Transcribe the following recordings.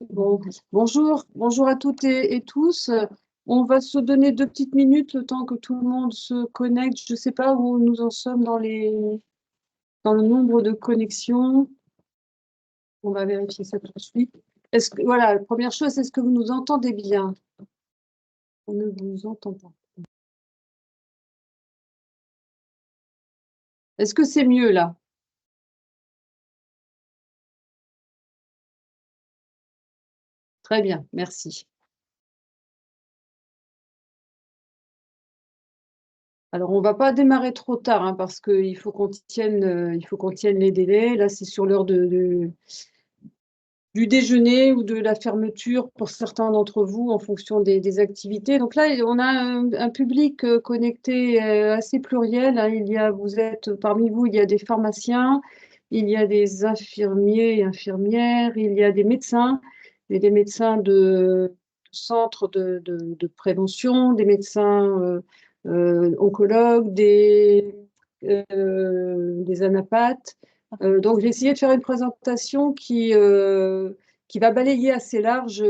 Bon, bonjour à toutes et tous. On va se donner 2 petites minutes le temps que tout le monde se connecte. Je ne sais pas où nous en sommes dans le nombre de connexions. On va vérifier ça tout de suite. Voilà, la première chose, est-ce que vous nous entendez bien? On ne vous entend pas. Est-ce que c'est mieux là? Très bien, merci. Alors, on ne va pas démarrer trop tard hein, parce qu'il faut qu'on tienne les délais. Là, c'est sur l'heure du déjeuner ou de la fermeture pour certains d'entre vous en fonction des activités. Donc là, on a un public connecté assez pluriel, hein. Parmi vous, il y a des pharmaciens, il y a des infirmiers et infirmières, il y a des médecins, et des médecins de centres de prévention, des médecins oncologues, des anapathes. Donc, j'ai essayé de faire une présentation qui va balayer assez large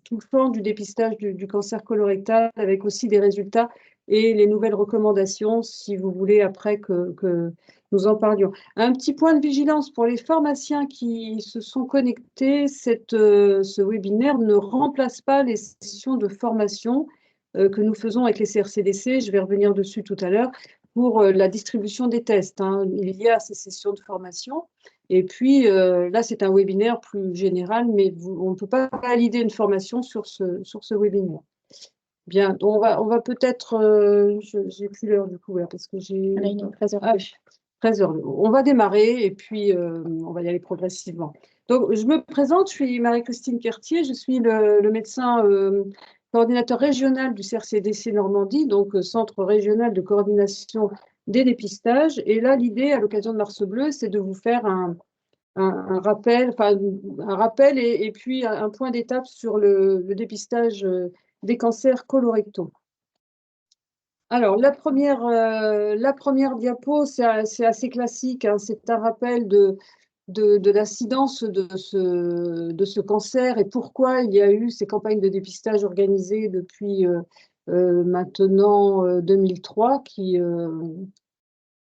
tout le champ du dépistage du cancer colorectal, avec aussi des résultats et les nouvelles recommandations, si vous voulez, après que nous en parlions. Un petit point de vigilance pour les pharmaciens qui se sont connectés, ce webinaire ne remplace pas les sessions de formation que nous faisons avec les CRCDC. Je vais revenir dessus tout à l'heure pour la distribution des tests, hein. Il y a ces sessions de formation. Et puis, là, c'est un webinaire plus général, mais on ne peut pas valider une formation sur ce webinaire. Bien, donc on va peut-être, j'ai plus l'heure du coup, parce que j'ai… On a une 13h. Ah, 13h. On va démarrer et puis on va y aller progressivement. Donc, je me présente, je suis Marie-Christine Quertier, je suis le médecin coordinateur régional du CRCDC Normandie, donc Centre régional de coordination des dépistages. Et là, l'idée, à l'occasion de Mars Bleu, c'est de vous faire un rappel, et puis un point d'étape sur le dépistage des cancers colorectaux. Alors, la première diapo, c'est assez classique, hein. C'est un rappel de l'incidence de ce cancer et pourquoi il y a eu ces campagnes de dépistage organisées depuis maintenant 2003,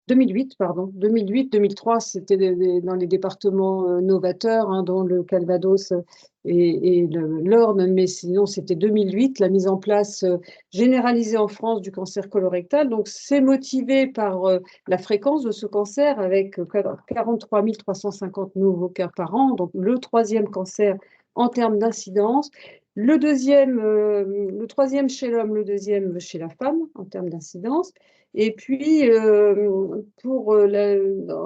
2008, pardon. 2008-2003, c'était dans les départements novateurs, hein, dont le Calvados et l'Orne, mais sinon c'était 2008, la mise en place généralisée en France du cancer colorectal. Donc c'est motivé par la fréquence de ce cancer avec 43 350 nouveaux cas par an, donc le troisième cancer en termes d'incidence. Le troisième chez l'homme, le deuxième chez la femme en termes d'incidence. Et puis, en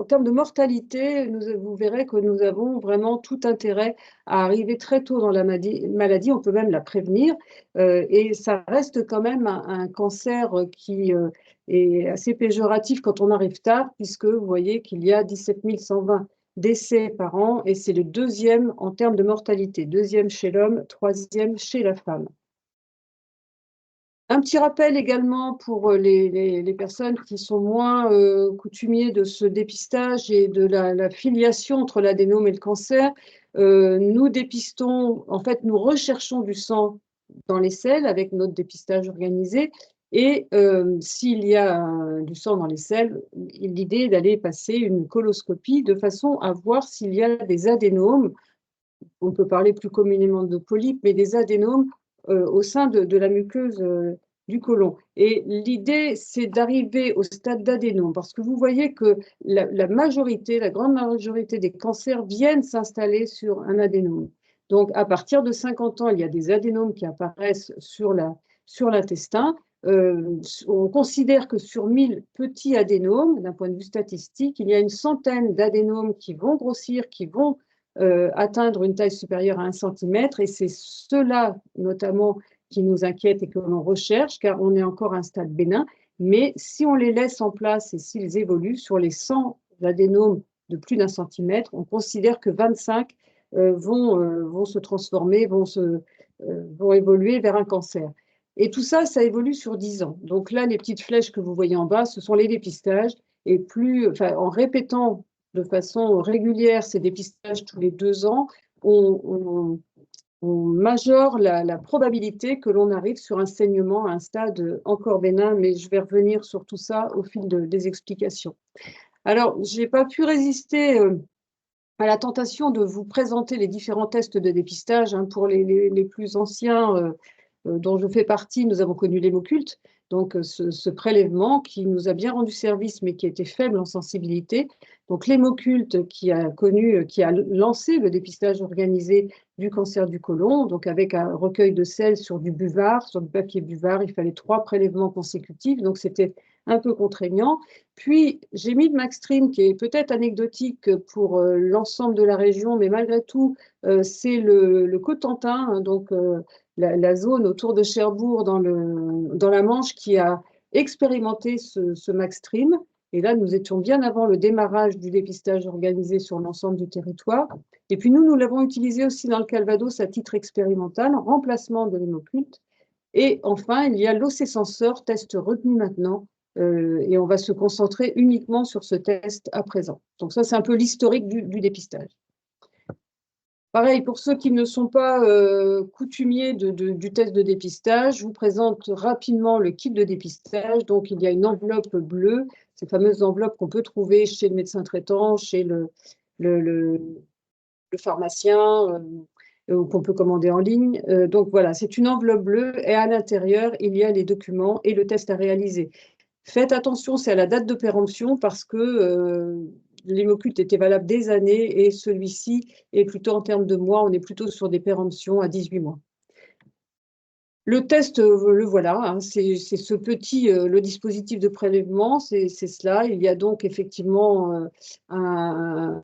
termes de mortalité, vous verrez que nous avons vraiment tout intérêt à arriver très tôt dans la maladie. On peut même la prévenir. Et ça reste quand même un cancer qui est assez péjoratif quand on arrive tard, puisque vous voyez qu'il y a 17 120 décès par an, et c'est le deuxième en termes de mortalité. Deuxième chez l'homme, troisième chez la femme. Un petit rappel également pour les personnes qui sont moins coutumiers de ce dépistage et de la filiation entre l'adénome et le cancer. Nous dépistons, en fait, nous recherchons du sang dans les selles avec notre dépistage organisé. Et s'il y a du sang dans les selles, l'idée est d'aller passer une coloscopie de façon à voir s'il y a des adénomes. On peut parler plus communément de polypes, mais des adénomes au sein de la muqueuse du côlon. Et l'idée, c'est d'arriver au stade d'adénome, parce que vous voyez que la grande majorité des cancers viennent s'installer sur un adénome. Donc, à partir de 50 ans, il y a des adénomes qui apparaissent sur l'intestin. On considère que sur 1000 petits adénomes, d'un point de vue statistique, il y a une centaine d'adénomes qui vont grossir, qui vont atteindre une taille supérieure à 1 cm, et c'est cela notamment qui nous inquiète et que l'on recherche, car on est encore à un stade bénin. Mais si on les laisse en place et s'ils évoluent, sur les 100 adénomes de plus d'1 centimètre, on considère que 25 vont se transformer, vont évoluer vers un cancer. Et tout ça, ça évolue sur 10 ans. Donc là, les petites flèches que vous voyez en bas, ce sont les dépistages. Et en répétant de façon régulière ces dépistages tous les 2 ans, on on majore la probabilité que l'on arrive sur un saignement à un stade encore bénin, mais je vais revenir sur tout ça au fil des explications. Alors, je n'ai pas pu résister à la tentation de vous présenter les différents tests de dépistage. Pour les plus anciens dont je fais partie, nous avons connu l'hémoculte, donc ce prélèvement qui nous a bien rendu service, mais qui était faible en sensibilité. Donc l'hémoculte qui a lancé le dépistage organisé du cancer du côlon, donc avec un recueil de sel sur du buvard, sur du papier buvard, il fallait 3 prélèvements consécutifs, donc c'était un peu contraignant. Puis, j'ai mis le Maxstream, qui est peut-être anecdotique pour l'ensemble de la région, mais malgré tout, c'est le Cotentin, donc la zone autour de Cherbourg dans la Manche, qui a expérimenté ce Maxstream. Et là, nous étions bien avant le démarrage du dépistage organisé sur l'ensemble du territoire. Et puis nous l'avons utilisé aussi dans le Calvados à titre expérimental, en remplacement de l'hémoculte. Et enfin, il y a l'OC Sensor, test retenu maintenant, et on va se concentrer uniquement sur ce test à présent. Donc ça, c'est un peu l'historique du dépistage. Pareil, pour ceux qui ne sont pas coutumiers du test de dépistage, je vous présente rapidement le kit de dépistage. Donc, il y a une enveloppe bleue, ces fameuses enveloppes qu'on peut trouver chez le médecin traitant, chez le pharmacien, ou qu'on peut commander en ligne. Donc voilà, c'est une enveloppe bleue et à l'intérieur, il y a les documents et le test à réaliser. Faites attention, c'est à la date de péremption parce que l'hémoculte était valable des années et celui-ci est plutôt en termes de mois, on est plutôt sur des péremptions à 18 mois. Le test, le voilà, c'est ce petit, le dispositif de prélèvement, c'est cela. Il y a donc effectivement un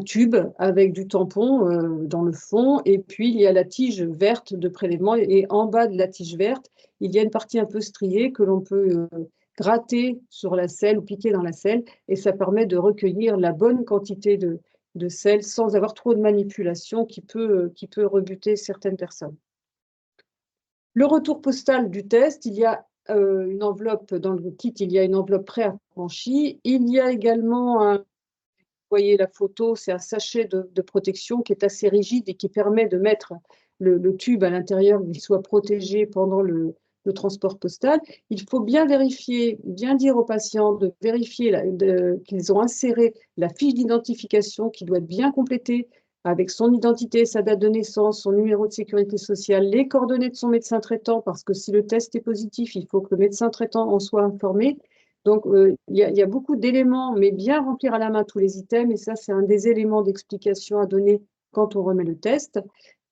tube avec du tampon dans le fond, et puis il y a la tige verte de prélèvement, et en bas de la tige verte, il y a une partie un peu striée que l'on peut gratter sur la selle ou piquer dans la selle, et ça permet de recueillir la bonne quantité de sel sans avoir trop de manipulation qui peut rebuter certaines personnes. Le retour postal du test, il y a une enveloppe dans le kit, il y a une enveloppe pré-affranchie. Il y a également, vous voyez la photo, c'est un sachet de protection qui est assez rigide et qui permet de mettre le tube à l'intérieur, qu'il soit protégé pendant le transport postal. Il faut bien vérifier, bien dire aux patients de vérifier qu'ils ont inséré la fiche d'identification qui doit être bien complétée avec son identité, sa date de naissance, son numéro de sécurité sociale, les coordonnées de son médecin traitant, parce que si le test est positif, il faut que le médecin traitant en soit informé. Donc, il y a beaucoup d'éléments, mais bien remplir à la main tous les items, et ça, c'est un des éléments d'explication à donner quand on remet le test.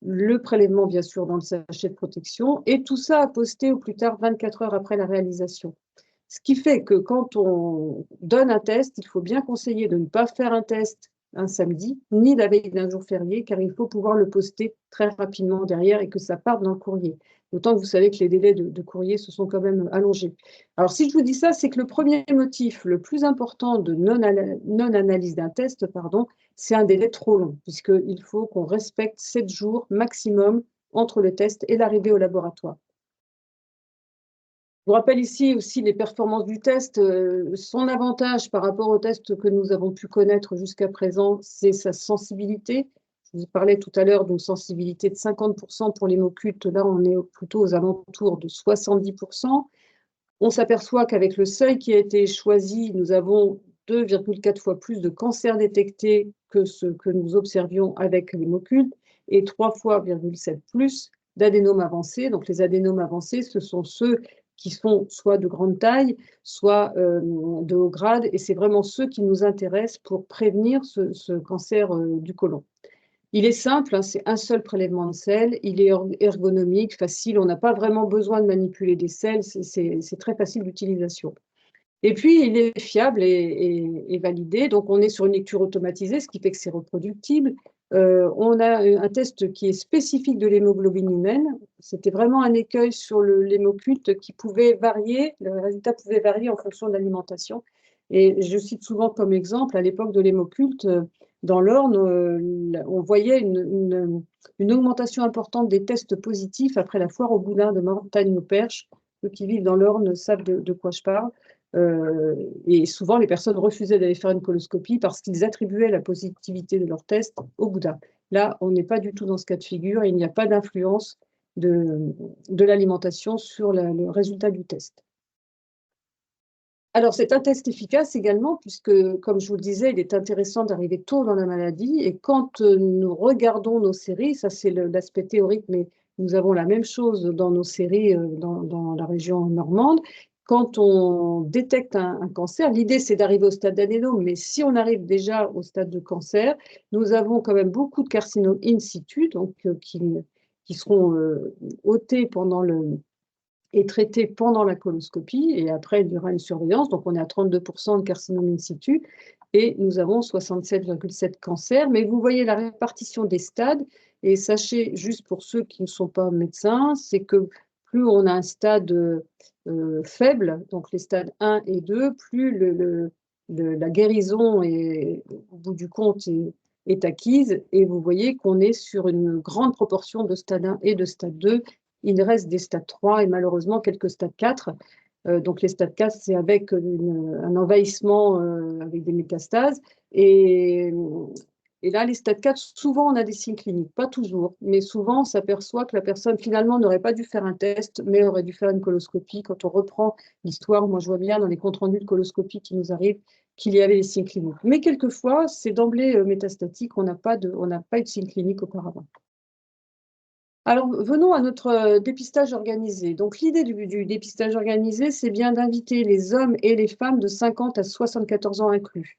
Le prélèvement, bien sûr, dans le sachet de protection, et tout ça à poster au plus tard 24 heures après la réalisation. Ce qui fait que quand on donne un test, il faut bien conseiller de ne pas faire un test un samedi, ni la veille d'un jour férié, car il faut pouvoir le poster très rapidement derrière et que ça parte dans le courrier. D'autant que vous savez que les délais de courrier se sont quand même allongés. Alors, si je vous dis ça, c'est que le premier motif le plus important de non-analyse d'un test, c'est un délai trop long, puisqu'il faut qu'on respecte 7 jours maximum entre le test et l'arrivée au laboratoire. Je vous rappelle ici aussi les performances du test. Son avantage par rapport au test que nous avons pu connaître jusqu'à présent, c'est sa sensibilité. Je vous parlais tout à l'heure d'une sensibilité de 50% pour l'hémoculte. Là, on est plutôt aux alentours de 70%. On s'aperçoit qu'avec le seuil qui a été choisi, nous avons 2,4 fois plus de cancers détectés que ce que nous observions avec l'hémoculte et 3,7 fois plus d'adénomes avancés. Donc les adénomes avancés, ce sont ceux qui sont soit de grande taille, soit de haut grade, et c'est vraiment ceux qui nous intéressent pour prévenir ce cancer du côlon. Il est simple, c'est un seul prélèvement de sel, il est ergonomique, facile, on n'a pas vraiment besoin de manipuler des sels, c'est très facile d'utilisation. Et puis, il est fiable et validé, donc on est sur une lecture automatisée, ce qui fait que c'est reproductible. On a un test qui est spécifique de l'hémoglobine humaine. C'était vraiment un écueil sur l'hémoculte qui pouvait varier, le résultat pouvait varier en fonction de l'alimentation. Et je cite souvent comme exemple, à l'époque de l'hémoculte, dans l'Orne, on voyait une augmentation importante des tests positifs après la foire au boudin de Montagne-au-Perche. Ceux qui vivent dans l'Orne savent de quoi je parle. Et souvent, les personnes refusaient d'aller faire une coloscopie parce qu'ils attribuaient la positivité de leur test au boudin. Là, on n'est pas du tout dans ce cas de figure et il n'y a pas d'influence de l'alimentation sur le résultat du test. Alors, c'est un test efficace également, puisque, comme je vous le disais, il est intéressant d'arriver tôt dans la maladie. Et quand nous regardons nos séries, ça c'est l'aspect théorique, mais nous avons la même chose dans nos séries dans la région normande. Quand on détecte un cancer, l'idée c'est d'arriver au stade d'adénome, mais si on arrive déjà au stade de cancer, nous avons quand même beaucoup de carcinomes in situ, donc qui seront ôtés pendant est traité pendant la coloscopie et après il y aura une surveillance. Donc on est à 32% de carcinome in situ et nous avons 67,7 cancers. Mais vous voyez la répartition des stades et sachez, juste pour ceux qui ne sont pas médecins, c'est que plus on a un stade faible, donc les stades 1 et 2, plus la guérison est, au bout du compte est acquise et vous voyez qu'on est sur une grande proportion de stade 1 et de stade 2. Il reste des stades 3 et malheureusement quelques stades 4. Donc les stades 4, c'est avec un envahissement avec des métastases. Et là, les stades 4, souvent on a des signes cliniques, pas toujours, mais souvent on s'aperçoit que la personne finalement n'aurait pas dû faire un test, mais aurait dû faire une coloscopie. Quand on reprend l'histoire, moi je vois bien dans les comptes rendus de coloscopie qui nous arrivent qu'il y avait des signes cliniques. Mais quelquefois, c'est d'emblée métastatique, on n'a pas eu de signes cliniques auparavant. Alors, venons à notre dépistage organisé. Donc, l'idée du dépistage organisé, c'est bien d'inviter les hommes et les femmes de 50 à 74 ans inclus.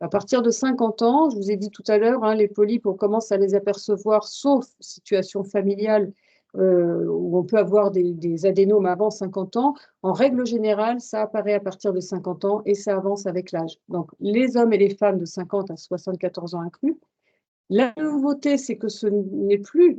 À partir de 50 ans, je vous ai dit tout à l'heure, hein, les polypes, on commence à les apercevoir, sauf situation familiale où on peut avoir des adénomes avant 50 ans. En règle générale, ça apparaît à partir de 50 ans et ça avance avec l'âge. Donc, les hommes et les femmes de 50 à 74 ans inclus. La nouveauté, c'est que ce n'est plus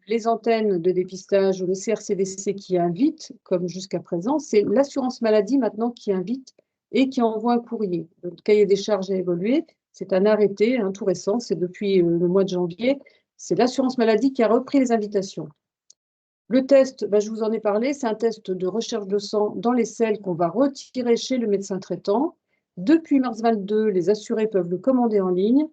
les antennes de dépistage ou le CRCDC qui invitent, comme jusqu'à présent, c'est l'assurance maladie maintenant qui invite et qui envoie un courrier. Le cahier des charges a évolué, c'est un arrêté tout récent, c'est depuis le mois de janvier, c'est l'assurance maladie qui a repris les invitations. Le test, je vous en ai parlé, c'est un test de recherche de sang dans les selles qu'on va retirer chez le médecin traitant. Depuis mars 22, les assurés peuvent le commander en ligne.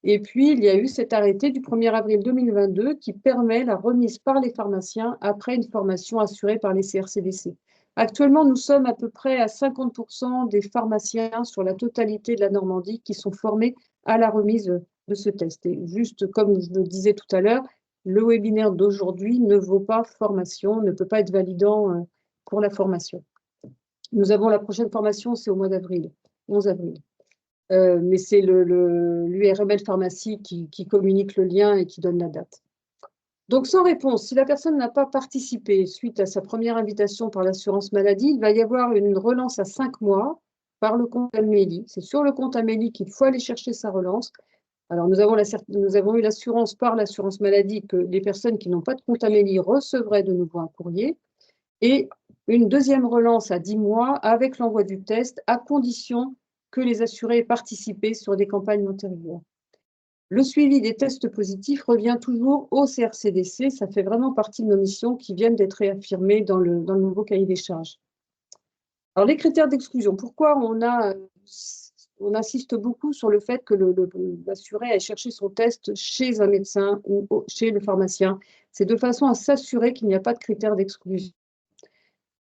Et puis, il y a eu cet arrêté du 1er avril 2022 qui permet la remise par les pharmaciens après une formation assurée par les CRCDC. Actuellement, nous sommes à peu près à 50% des pharmaciens sur la totalité de la Normandie qui sont formés à la remise de ce test. Et juste comme je le disais tout à l'heure, le webinaire d'aujourd'hui ne vaut pas formation, ne peut pas être validant pour la formation. Nous avons la prochaine formation, c'est au mois d'avril, 11 avril. Mais c'est l'URML Pharmacie qui communique le lien et qui donne la date. Donc, sans réponse, si la personne n'a pas participé suite à sa première invitation par l'assurance maladie, il va y avoir une relance à 5 mois par le compte Amélie. C'est sur le compte Amélie qu'il faut aller chercher sa relance. Alors, nous avons eu l'assurance par l'assurance maladie que les personnes qui n'ont pas de compte Amélie recevraient de nouveau un courrier et une deuxième relance à 10 mois avec l'envoi du test à condition que les assurés aient participé sur des campagnes antérieures. Le suivi des tests positifs revient toujours au CRCDC. Ça fait vraiment partie de nos missions qui viennent d'être réaffirmées dans le nouveau cahier des charges. Alors, les critères d'exclusion. Pourquoi on insiste beaucoup sur le fait que l'assuré aille chercher son test chez un médecin ou chez le pharmacien? C'est de façon à s'assurer qu'il n'y a pas de critères d'exclusion.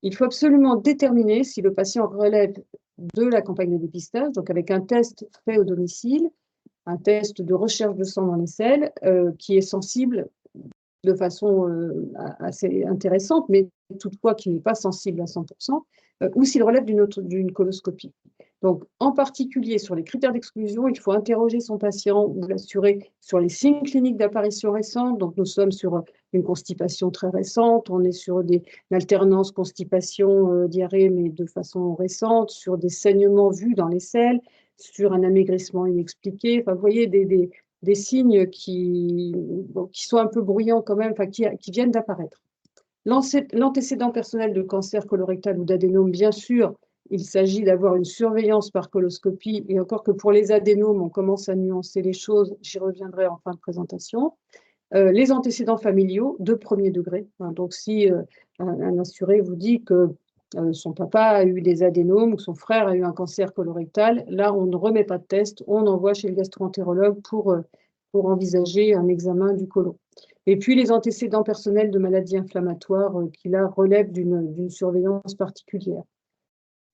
Il faut absolument déterminer si le patient relève de la campagne de dépistage, donc avec un test fait au domicile, un test de recherche de sang dans les selles, qui est sensible de façon assez intéressante, mais toutefois qui n'est pas sensible à 100%, ou s'il relève d'une coloscopie. Donc, en particulier sur les critères d'exclusion, il faut interroger son patient ou l'assurer sur les signes cliniques d'apparition récente. Donc, nous sommes sur une constipation très récente, on est sur une alternance constipation-diarrhée, mais de façon récente, sur des saignements vus dans les selles, sur un amaigrissement inexpliqué. Enfin, vous voyez, des signes qui sont un peu bruyants quand même, qui viennent d'apparaître. L'antécédent personnel de cancer colorectal ou d'adénome, bien sûr, il s'agit d'avoir une surveillance par coloscopie, et encore que pour les adénomes, on commence à nuancer les choses, j'y reviendrai en fin de présentation. Les antécédents familiaux de premier degré. Donc, si un assuré vous dit que son papa a eu des adénomes ou son frère a eu un cancer colorectal, là, on ne remet pas de test, on envoie chez le gastro-entérologue pour envisager un examen du côlon. Et puis les antécédents personnels de maladies inflammatoires qui là relèvent d'une surveillance particulière.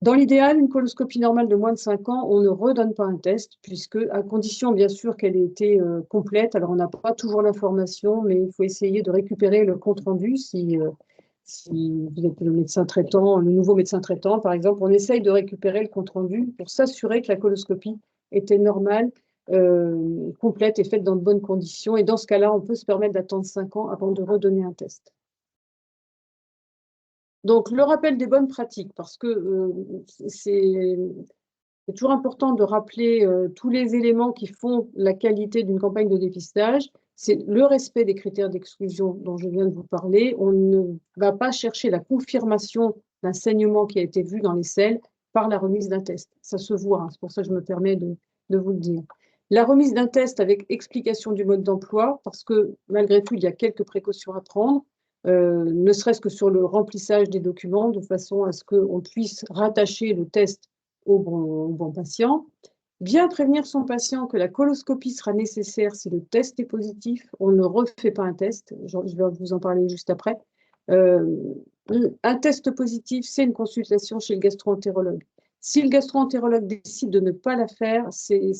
Dans l'idéal, une coloscopie normale de moins de 5 ans, on ne redonne pas un test, puisque, à condition bien sûr qu'elle ait été complète, alors on n'a pas toujours l'information, mais il faut essayer de récupérer le compte-rendu si vous êtes le médecin traitant, le nouveau médecin traitant, par exemple, on essaye de récupérer le compte-rendu pour s'assurer que la coloscopie était normale, complète et faite dans de bonnes conditions. Et dans ce cas-là, on peut se permettre d'attendre 5 ans avant de redonner un test. Donc, le rappel des bonnes pratiques, parce que c'est toujours important de rappeler tous les éléments qui font la qualité d'une campagne de dépistage. C'est le respect des critères d'exclusion dont je viens de vous parler. On ne va pas chercher la confirmation d'un saignement qui a été vu dans les selles par la remise d'un test. Ça se voit, hein, c'est pour ça que je me permets de vous le dire. La remise d'un test avec explication du mode d'emploi, parce que malgré tout, il y a quelques précautions à prendre. Ne serait-ce que sur le remplissage des documents, de façon à ce qu'on puisse rattacher le test au bon patient. Bien prévenir son patient que la coloscopie sera nécessaire si le test est positif. On ne refait pas un test, je vais vous en parler juste après. Un test positif, c'est une consultation chez le gastro-entérologue. Si le gastro-entérologue décide de ne pas la faire, c'est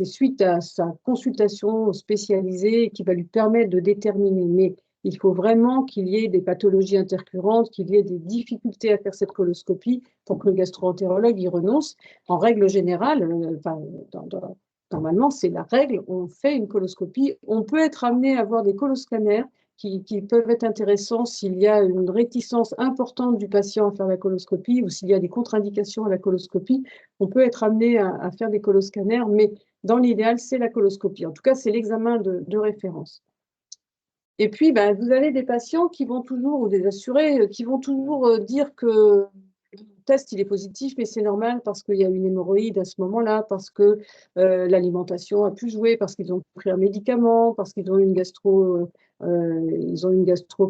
suite à sa consultation spécialisée qui va lui permettre de déterminer. Mais il faut vraiment qu'il y ait des pathologies intercurrentes, qu'il y ait des difficultés à faire cette coloscopie pour que le gastro-entérologue y renonce. En règle générale, normalement, c'est la règle, on fait une coloscopie. On peut être amené à avoir des coloscanners qui peuvent être intéressants s'il y a une réticence importante du patient à faire la coloscopie ou s'il y a des contre-indications à la coloscopie. On peut être amené à faire des coloscanners, mais dans l'idéal, c'est la coloscopie. En tout cas, c'est l'examen de référence. Et puis, vous avez des patients qui vont toujours, ou des assurés, qui vont toujours dire que le test, il est positif, mais c'est normal parce qu'il y a une hémorroïde à ce moment-là, parce que l'alimentation a pu jouer, parce qu'ils ont pris un médicament, parce qu'ils ont eu une gastro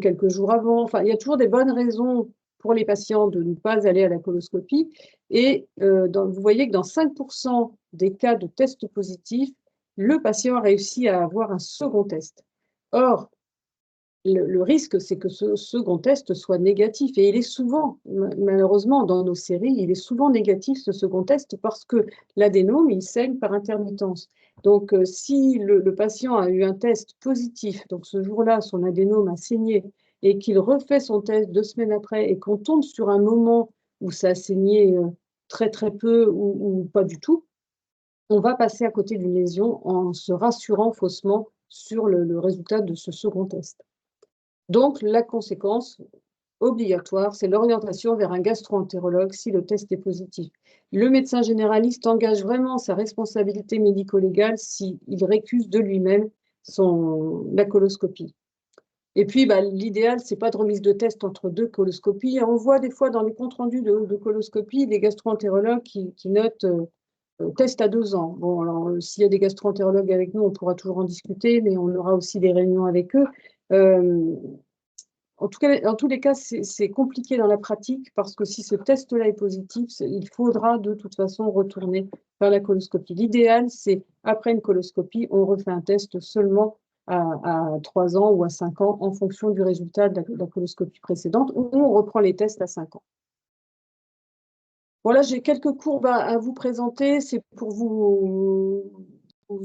quelques jours avant. Enfin, il y a toujours des bonnes raisons pour les patients de ne pas aller à la coloscopie. Et vous voyez que dans 5% des cas de tests positifs, le patient a réussi à avoir un second test. Or, le risque, c'est que ce second test soit négatif. Et il est souvent, malheureusement, dans nos séries, il est souvent négatif, ce second test, parce que l'adénome, il saigne par intermittence. Donc, si le patient a eu un test positif, donc ce jour-là, son adénome a saigné, et qu'il refait son test 2 semaines après, et qu'on tombe sur un moment où ça a saigné très, très peu ou pas du tout, on va passer à côté d'une lésion en se rassurant faussement sur le résultat de ce second test. Donc, la conséquence obligatoire, c'est l'orientation vers un gastro-entérologue si le test est positif. Le médecin généraliste engage vraiment sa responsabilité médico-légale s'il récuse de lui-même la coloscopie. Et puis, l'idéal, ce n'est pas de remise de test entre 2 coloscopies. On voit des fois dans les comptes rendus de coloscopie des gastro-entérologues qui notent test à 2 ans. Bon, alors, s'il y a des gastro-entérologues avec nous, on pourra toujours en discuter, mais on aura aussi des réunions avec eux. En tout cas, dans tous les cas, c'est compliqué dans la pratique parce que si ce test-là est positif, il faudra de toute façon retourner vers la coloscopie. L'idéal, c'est après une coloscopie, on refait un test seulement à 3 ans ou à 5 ans en fonction du résultat de la coloscopie précédente ou on reprend les tests à 5 ans. Voilà, j'ai quelques courbes à vous présenter. C'est pour vous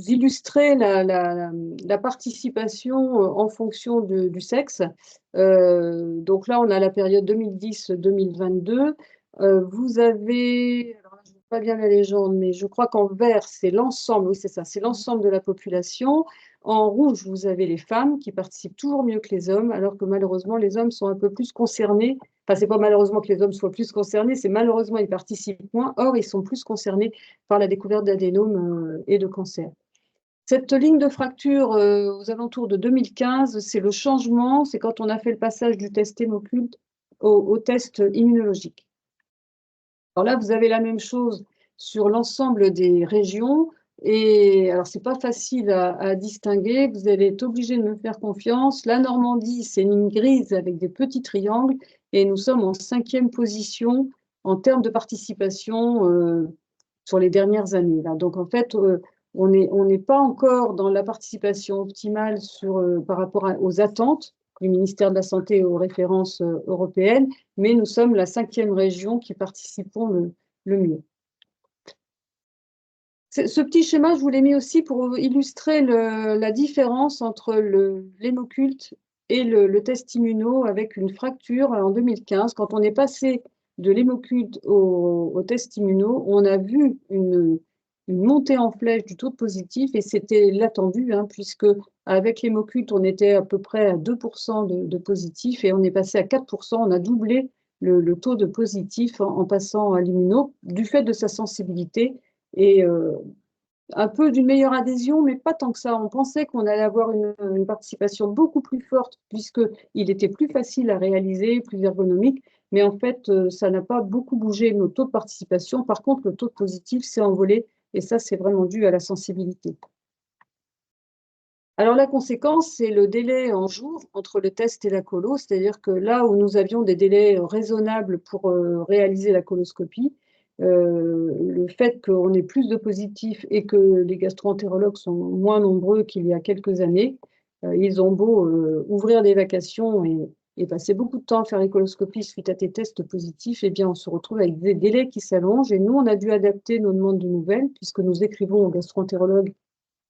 illustrer la participation en fonction du sexe. Donc là, on a la période 2010-2022. Vous avez, alors je ne vois pas bien la légende, mais je crois qu'en vert, c'est l'ensemble, oui, c'est ça, c'est l'ensemble de la population. En rouge, vous avez les femmes qui participent toujours mieux que les hommes, alors que malheureusement, les hommes sont un peu plus concernés. Enfin, c'est pas malheureusement que les hommes soient plus concernés, c'est malheureusement ils participent moins. Or, ils sont plus concernés par la découverte d'adénomes et de cancer. Cette ligne de fracture aux alentours de 2015, c'est le changement, c'est quand on a fait le passage du test hémoculte au test immunologique. Alors là, vous avez la même chose sur l'ensemble des régions. Et alors, ce n'est pas facile à distinguer. Vous allez être obligé de me faire confiance. La Normandie, c'est une ligne grise avec des petits triangles. Et nous sommes en 5e position en termes de participation sur les dernières années. Là. Donc, en fait, on n'est pas encore dans la participation optimale par rapport aux attentes du ministère de la Santé et aux références européennes, mais nous sommes la 5e région qui participons le mieux. Ce petit schéma, je vous l'ai mis aussi pour illustrer la différence entre l'hémoculte et le test immuno avec une fracture en 2015. Quand on est passé de l'hémoculte au test immuno, on a vu une montée en flèche du taux de positif et c'était l'attendu, hein, puisque avec l'hémoculte, on était à peu près à 2% de positif et on est passé à 4%. On a doublé le taux de positif en passant à l'immuno du fait de sa sensibilité et un peu d'une meilleure adhésion, mais pas tant que ça. On pensait qu'on allait avoir une participation beaucoup plus forte puisqu'il était plus facile à réaliser, plus ergonomique, mais en fait, ça n'a pas beaucoup bougé nos taux de participation. Par contre, le taux de positif s'est envolé et ça, c'est vraiment dû à la sensibilité. Alors la conséquence, c'est le délai en jours entre le test et la colo, c'est-à-dire que là où nous avions des délais raisonnables pour réaliser la coloscopie, le fait qu'on ait plus de positifs et que les gastro-entérologues sont moins nombreux qu'il y a quelques années, ils ont beau ouvrir des vacations et passer beaucoup de temps à faire les coloscopies suite à des tests positifs, eh bien on se retrouve avec des délais qui s'allongent et nous, on a dû adapter nos demandes de nouvelles puisque nous écrivons aux gastro-entérologues,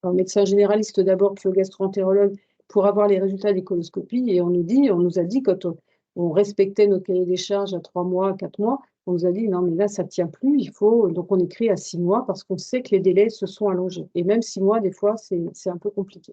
un médecin généraliste d'abord, puis au gastro-entérologue, pour avoir les résultats des coloscopies. Et on nous a dit, quand on respectait notre cahier des charges à 3 mois, 4 mois, on nous a dit, non, mais là, ça ne tient plus, donc on écrit à 6 mois parce qu'on sait que les délais se sont allongés. Et même 6 mois, des fois, c'est un peu compliqué.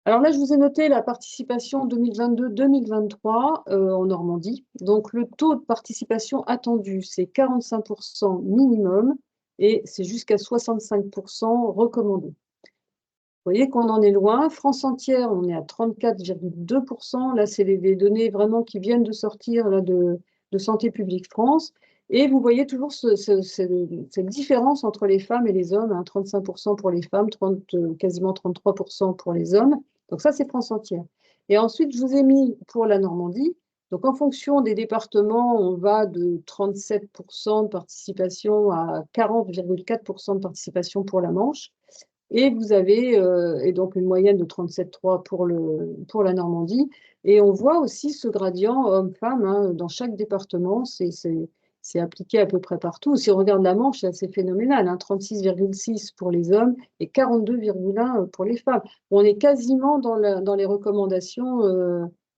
Alors là, je vous ai noté la participation 2022-2023 en Normandie. Donc, le taux de participation attendu, c'est 45% minimum et c'est jusqu'à 65% recommandé. Vous voyez qu'on en est loin. France entière, on est à 34,2%. Là, c'est les données vraiment qui viennent de sortir là, de Santé publique France. Et vous voyez toujours cette différence entre les femmes et les hommes, hein, 35% pour les femmes, quasiment 33% pour les hommes. Donc ça, c'est France entière. Et ensuite, je vous ai mis pour la Normandie. Donc en fonction des départements, on va de 37% de participation à 40,4% de participation pour la Manche. Et vous avez et donc une moyenne de 37,3 pour la Normandie. Et on voit aussi ce gradient homme-femme hein, dans chaque département. C'est appliqué à peu près partout. Si on regarde la Manche, c'est assez phénoménal. Hein, 36,6 pour les hommes et 42,1 pour les femmes. On est quasiment dans les recommandations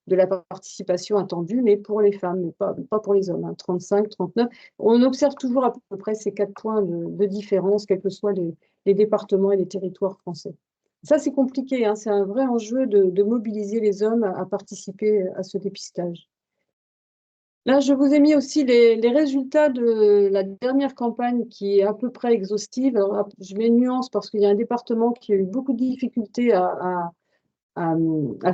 de la participation attendue, mais pour les femmes, mais pas pour les hommes. Hein, 35, 39. On observe toujours à peu près ces 4 points de différence, quels que soient les départements et les territoires français. Ça, c'est compliqué, hein, c'est un vrai enjeu de mobiliser les hommes à participer à ce dépistage. Là, je vous ai mis aussi les résultats de la dernière campagne qui est à peu près exhaustive. Alors, je mets une nuance parce qu'il y a un département qui a eu beaucoup de difficultés à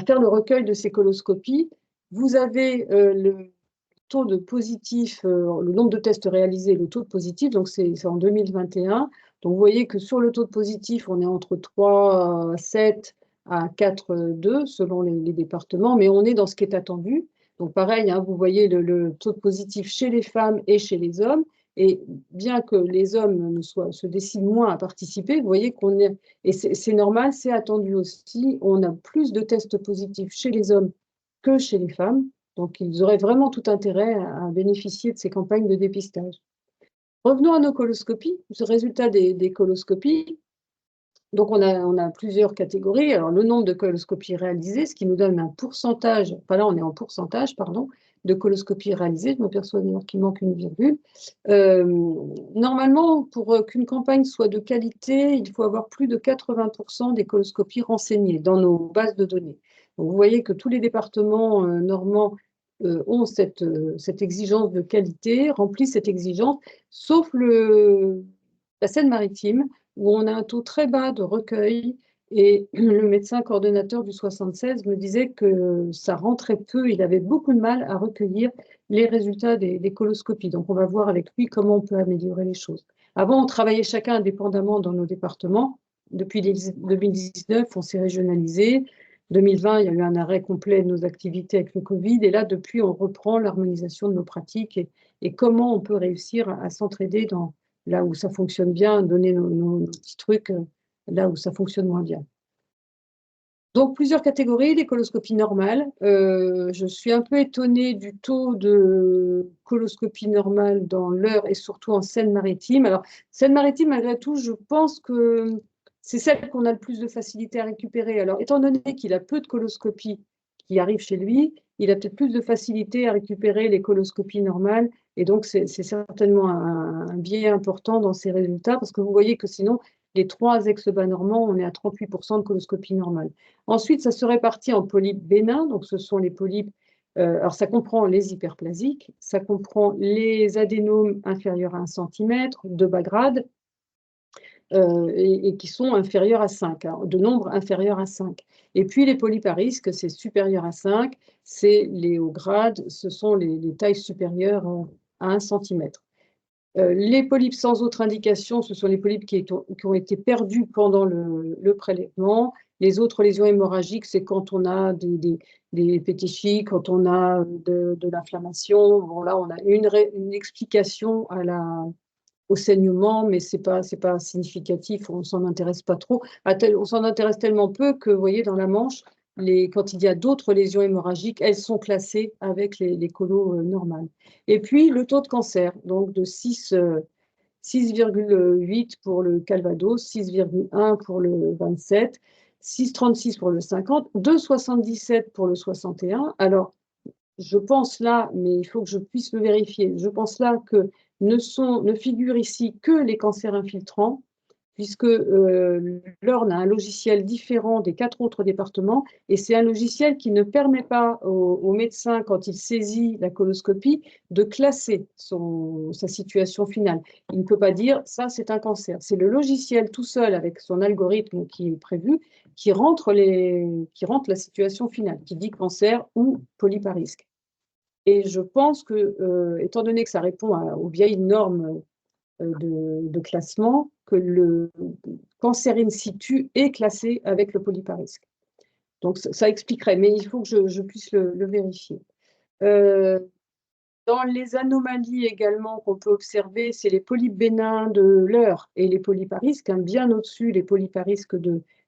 faire le recueil de ces coloscopies. Vous avez le taux de positif, le nombre de tests réalisés, le taux de positif, donc c'est en 2021. Donc vous voyez que sur le taux de positif, on est entre 3,7 à 4,2 selon les départements, mais on est dans ce qui est attendu. Donc pareil, hein, vous voyez le taux de positif chez les femmes et chez les hommes. Et bien que les hommes se décident moins à participer, vous voyez qu'on est, et c'est normal, c'est attendu aussi, on a plus de tests positifs chez les hommes que chez les femmes. Donc, ils auraient vraiment tout intérêt à bénéficier de ces campagnes de dépistage. Revenons à nos coloscopies, ce résultat des coloscopies. Donc, on a plusieurs catégories. Alors, le nombre de coloscopies réalisées, ce qui nous donne un pourcentage, enfin là, on est en pourcentage, pardon, de coloscopies réalisées. Je m'aperçois d'ailleurs qu'il manque une virgule. Normalement, pour qu'une campagne soit de qualité, il faut avoir plus de 80% des coloscopies renseignées dans nos bases de données. Donc, vous voyez que tous les départements normands ont cette exigence de qualité, remplissent cette exigence, sauf la Seine-Maritime, où on a un taux très bas de recueil. Et le médecin coordonnateur du 76 me disait que ça rentrait peu, il avait beaucoup de mal à recueillir les résultats des coloscopies. Donc, on va voir avec lui comment on peut améliorer les choses. Avant, on travaillait chacun indépendamment dans nos départements. Depuis 2019, on s'est régionalisé. 2020, il y a eu un arrêt complet de nos activités avec le Covid. Et là, depuis, on reprend l'harmonisation de nos pratiques et comment on peut réussir à s'entraider là où ça fonctionne bien, donner nos petits trucs là où ça fonctionne moins bien. Donc, plusieurs catégories, les coloscopies normales. Je suis un peu étonnée du taux de coloscopie normale dans l'Eure et surtout en Seine-Maritime. Alors, Seine-Maritime, malgré tout, je pense que c'est celle qu'on a le plus de facilité à récupérer. Alors, étant donné qu'il a peu de coloscopies qui arrivent chez lui, il a peut-être plus de facilité à récupérer les coloscopies normales. Et donc, c'est certainement un biais important dans ses résultats, parce que vous voyez que sinon, les 3 ex-bas normands, on est à 38% de coloscopie normale. Ensuite, ça se répartit en polypes bénins, donc ce sont les polypes, alors ça comprend les hyperplasiques, ça comprend les adénomes inférieurs à 1 cm, de bas grade, et qui sont inférieurs à 5, hein, de nombre inférieur à 5. Et puis les polypes à risque, c'est supérieur à 5, c'est les hauts grades, ce sont les tailles supérieures à 1 cm. Les polypes sans autre indication, ce sont les polypes qui ont été perdus pendant le prélèvement. Les autres lésions hémorragiques, c'est quand on a des pétichies, quand on a de l'inflammation. Bon, là, on a une explication au saignement, mais ce n'est pas significatif, on ne s'en intéresse pas trop. On s'en intéresse tellement peu que, vous voyez, dans la Manche, quand il y a d'autres lésions hémorragiques, elles sont classées avec les colos normales. Et puis, le taux de cancer, donc de 6,8 pour le Calvados, 6,1 pour le 27, 6,36 pour le 50, 2,77 pour le 61. Alors, je pense là, mais il faut que je puisse le vérifier, je pense là que ne figurent ici que les cancers infiltrants, puisque l'Orne a un logiciel différent des 4 autres départements, et c'est un logiciel qui ne permet pas au médecin, quand il saisit la coloscopie, de classer sa situation finale. Il ne peut pas dire « ça, c'est un cancer ». C'est le logiciel tout seul, avec son algorithme qui est prévu, qui rentre la situation finale, qui dit cancer ou polype à risque. Et je pense que, étant donné que ça répond aux vieilles normes de classement, que le cancer in situ est classé avec le polype à risque. Donc ça expliquerait, mais il faut que je puisse le vérifier. Dans les anomalies également qu'on peut observer, c'est les polypes bénins de l'Eure et les polypes à risque, hein, bien au-dessus les polypes à risque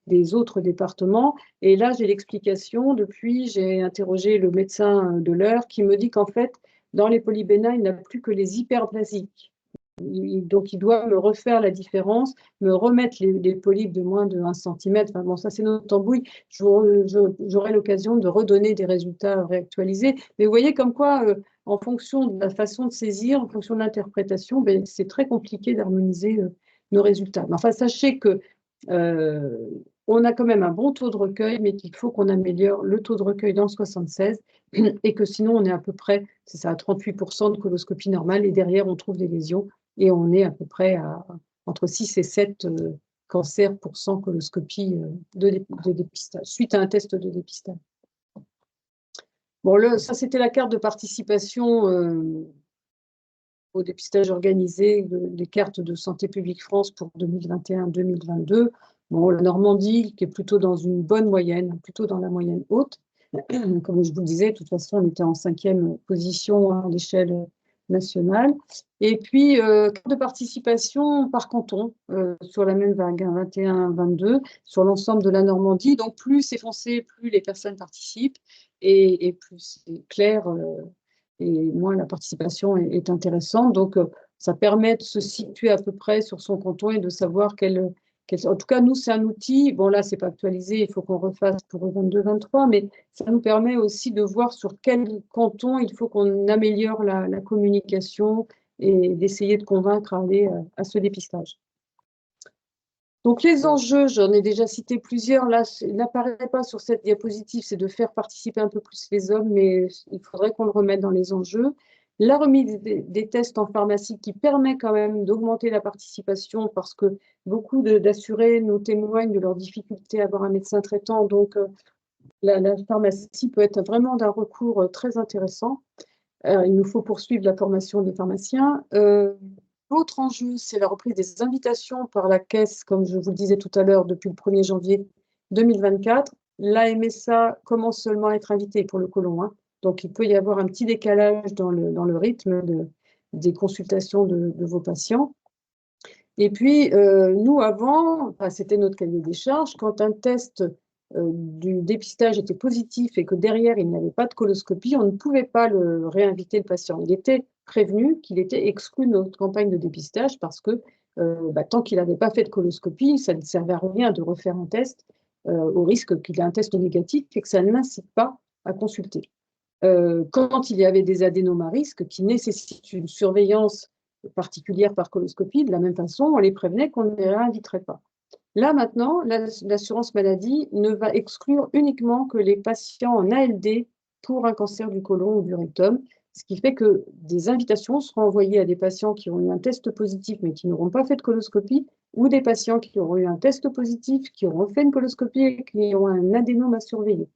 des autres départements. Et là, j'ai l'explication. Depuis, j'ai interrogé le médecin de l'Eure qui me dit qu'en fait, dans les polypes bénins, il n'y a plus que les hyperplasiques. Donc, il doit me refaire la différence, me remettre les polypes de moins de 1 cm. Enfin, bon, ça, c'est notre tambouille. J'aurai l'occasion de redonner des résultats réactualisés. Mais vous voyez comme quoi, en fonction de la façon de saisir, en fonction de l'interprétation, ben, c'est très compliqué d'harmoniser nos résultats. Mais enfin, sachez que on a quand même un bon taux de recueil, mais qu'il faut qu'on améliore le taux de recueil dans le 76, et que sinon, on est à peu près, c'est ça, à 38% de coloscopie normale, et derrière, on trouve des lésions. Et on est à peu près entre 6 et 7 cancers pour 100 coloscopies de dépistage, suite à un test de dépistage. Bon, ça, c'était la carte de participation au dépistage organisé, les cartes de Santé publique France pour 2021-2022. Bon, la Normandie, qui est plutôt dans une bonne moyenne, plutôt dans la moyenne haute. Comme je vous le disais, de toute façon, on était en 5e position à l'échelle nationale. Et puis, carte de participation par canton, sur la même vague, 21-22, sur l'ensemble de la Normandie. Donc, plus c'est foncé, plus les personnes participent, et plus c'est clair, et moins la participation est intéressante. Donc, ça permet de se situer à peu près sur son canton et de savoir en tout cas, nous, c'est un outil. Bon, là, ce n'est pas actualisé, il faut qu'on refasse pour 22-23, mais ça nous permet aussi de voir sur quel canton il faut qu'on améliore la communication et d'essayer de convaincre à aller à ce dépistage. Donc, les enjeux, j'en ai déjà cité plusieurs. Là, il n'apparaît pas sur cette diapositive, c'est de faire participer un peu plus les hommes, mais il faudrait qu'on le remette dans les enjeux. La remise des tests en pharmacie qui permet quand même d'augmenter la participation, parce que beaucoup d'assurés nous témoignent de leur difficulté à avoir un médecin traitant. Donc, la pharmacie peut être vraiment d'un recours très intéressant. Il nous faut poursuivre la formation des pharmaciens. L'autre enjeu, c'est la reprise des invitations par la Caisse, comme je vous le disais tout à l'heure, depuis le 1er janvier 2024. La MSA commence seulement à être invitée pour le côlon, hein. Donc, il peut y avoir un petit décalage dans le rythme des consultations de vos patients. Et puis, nous, avant, enfin, c'était notre cahier des charges, quand un test du dépistage était positif et que derrière, il n'y avait pas de coloscopie, on ne pouvait pas le réinviter le patient. Il était prévenu qu'il était exclu de notre campagne de dépistage parce que tant qu'il n'avait pas fait de coloscopie, ça ne servait à rien de refaire un test au risque qu'il ait un test négatif et que ça ne l'incite pas à consulter. Quand il y avait des adénomes à risque qui nécessitent une surveillance particulière par coloscopie, de la même façon, on les prévenait qu'on ne les réinviterait pas. Là, maintenant, l'assurance maladie ne va exclure uniquement que les patients en ALD pour un cancer du côlon ou du rectum, ce qui fait que des invitations seront envoyées à des patients qui ont eu un test positif mais qui n'auront pas fait de coloscopie, ou des patients qui auront eu un test positif, qui auront fait une coloscopie et qui ont un adénome à surveiller.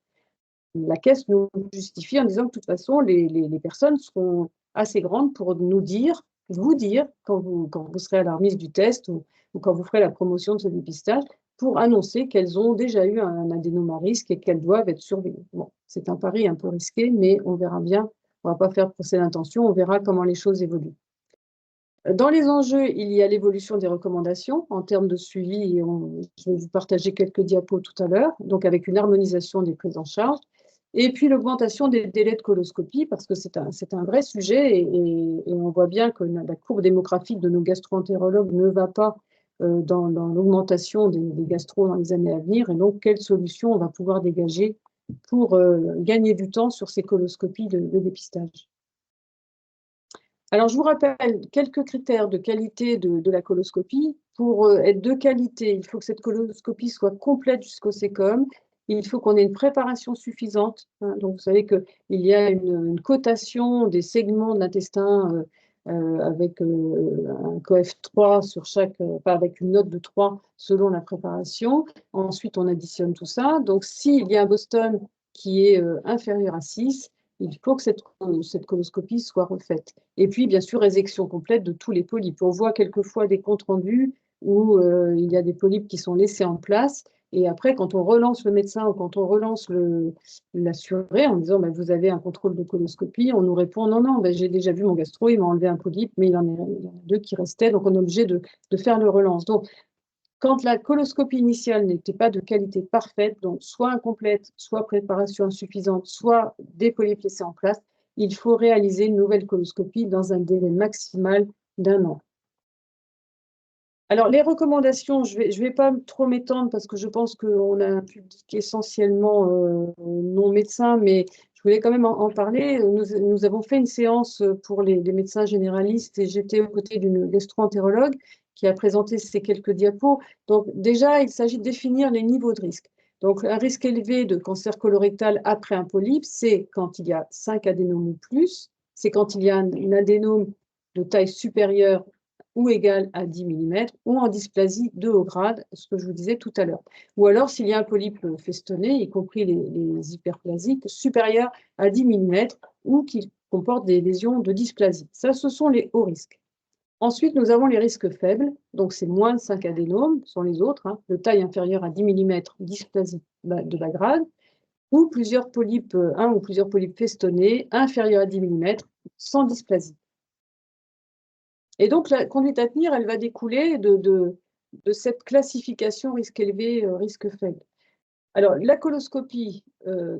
La caisse nous justifie en disant que de toute façon, les personnes seront assez grandes pour nous dire, vous dire, quand vous serez à la remise du test ou quand vous ferez la promotion de ce dépistage, pour annoncer qu'elles ont déjà eu un adénome à risque et qu'elles doivent être surveillées. Bon, c'est un pari un peu risqué, mais on verra bien. On ne va pas faire de procès d'intention, on verra comment les choses évoluent. Dans les enjeux, il y a l'évolution des recommandations en termes de suivi, et je vais vous partager quelques diapos tout à l'heure, donc avec une harmonisation des prises en charge, et puis l'augmentation des délais de coloscopie, parce que c'est un vrai sujet, et on voit bien que la courbe démographique de nos gastro-entérologues ne va pas dans l'augmentation des gastro dans les années à venir, et donc quelles solutions on va pouvoir dégager pour gagner du temps sur ces coloscopies de dépistage. Alors, je vous rappelle quelques critères de qualité de la coloscopie. Pour être de qualité, il faut que cette coloscopie soit complète jusqu'au sécom. Il faut qu'on ait une préparation suffisante. Hein. Donc, vous savez qu'il y a une cotation des segments de l'intestin avec un coef 3 sur chaque, enfin, avec une note de 3 selon la préparation. Ensuite, on additionne tout ça. Donc, s'il y a un Boston qui est inférieur à 6, il faut que cette coloscopie soit refaite. Et puis, bien sûr, résection complète de tous les polypes. On voit quelquefois des comptes rendus où il y a des polypes qui sont laissés en place. Et après, quand on relance le médecin ou quand on relance l'assuré en disant vous avez un contrôle de coloscopie, on nous répond non, non, j'ai déjà vu mon gastro, il m'a enlevé un polype, mais il y en a deux qui restaient, donc on est obligé de faire le relance. Donc, quand la coloscopie initiale n'était pas de qualité parfaite, donc soit incomplète, soit préparation insuffisante, soit des polypes laissés en place, il faut réaliser une nouvelle coloscopie dans un délai maximal d'1 an. Alors, les recommandations, je vais pas trop m'étendre parce que je pense qu'on a un public essentiellement non médecin, mais je voulais quand même en parler. Nous avons fait une séance pour les médecins généralistes et j'étais aux côtés d'une gastro-entérologue qui a présenté ces quelques diapos. Donc, déjà, il s'agit de définir les niveaux de risque. Donc, un risque élevé de cancer colorectal après un polype, c'est quand il y a 5 adénomes ou plus, c'est quand il y a une adénome de taille supérieure ou égale à 10 mm, ou en dysplasie de haut grade, ce que je vous disais tout à l'heure. Ou alors, s'il y a un polype festonné, y compris les hyperplasiques, supérieur à 10 mm, ou qui comportent des lésions de dysplasie. Ça, ce sont les hauts risques. Ensuite, nous avons les risques faibles, donc c'est moins de 5 adénomes, ce sont les autres, hein, de taille inférieure à 10 mm, dysplasie de bas grade, ou plusieurs polypes, un ou plusieurs polypes festonnés, inférieurs à 10 mm, sans dysplasie. Et donc, la conduite à tenir, elle va découler de cette classification risque élevé, risque faible. Alors, la coloscopie,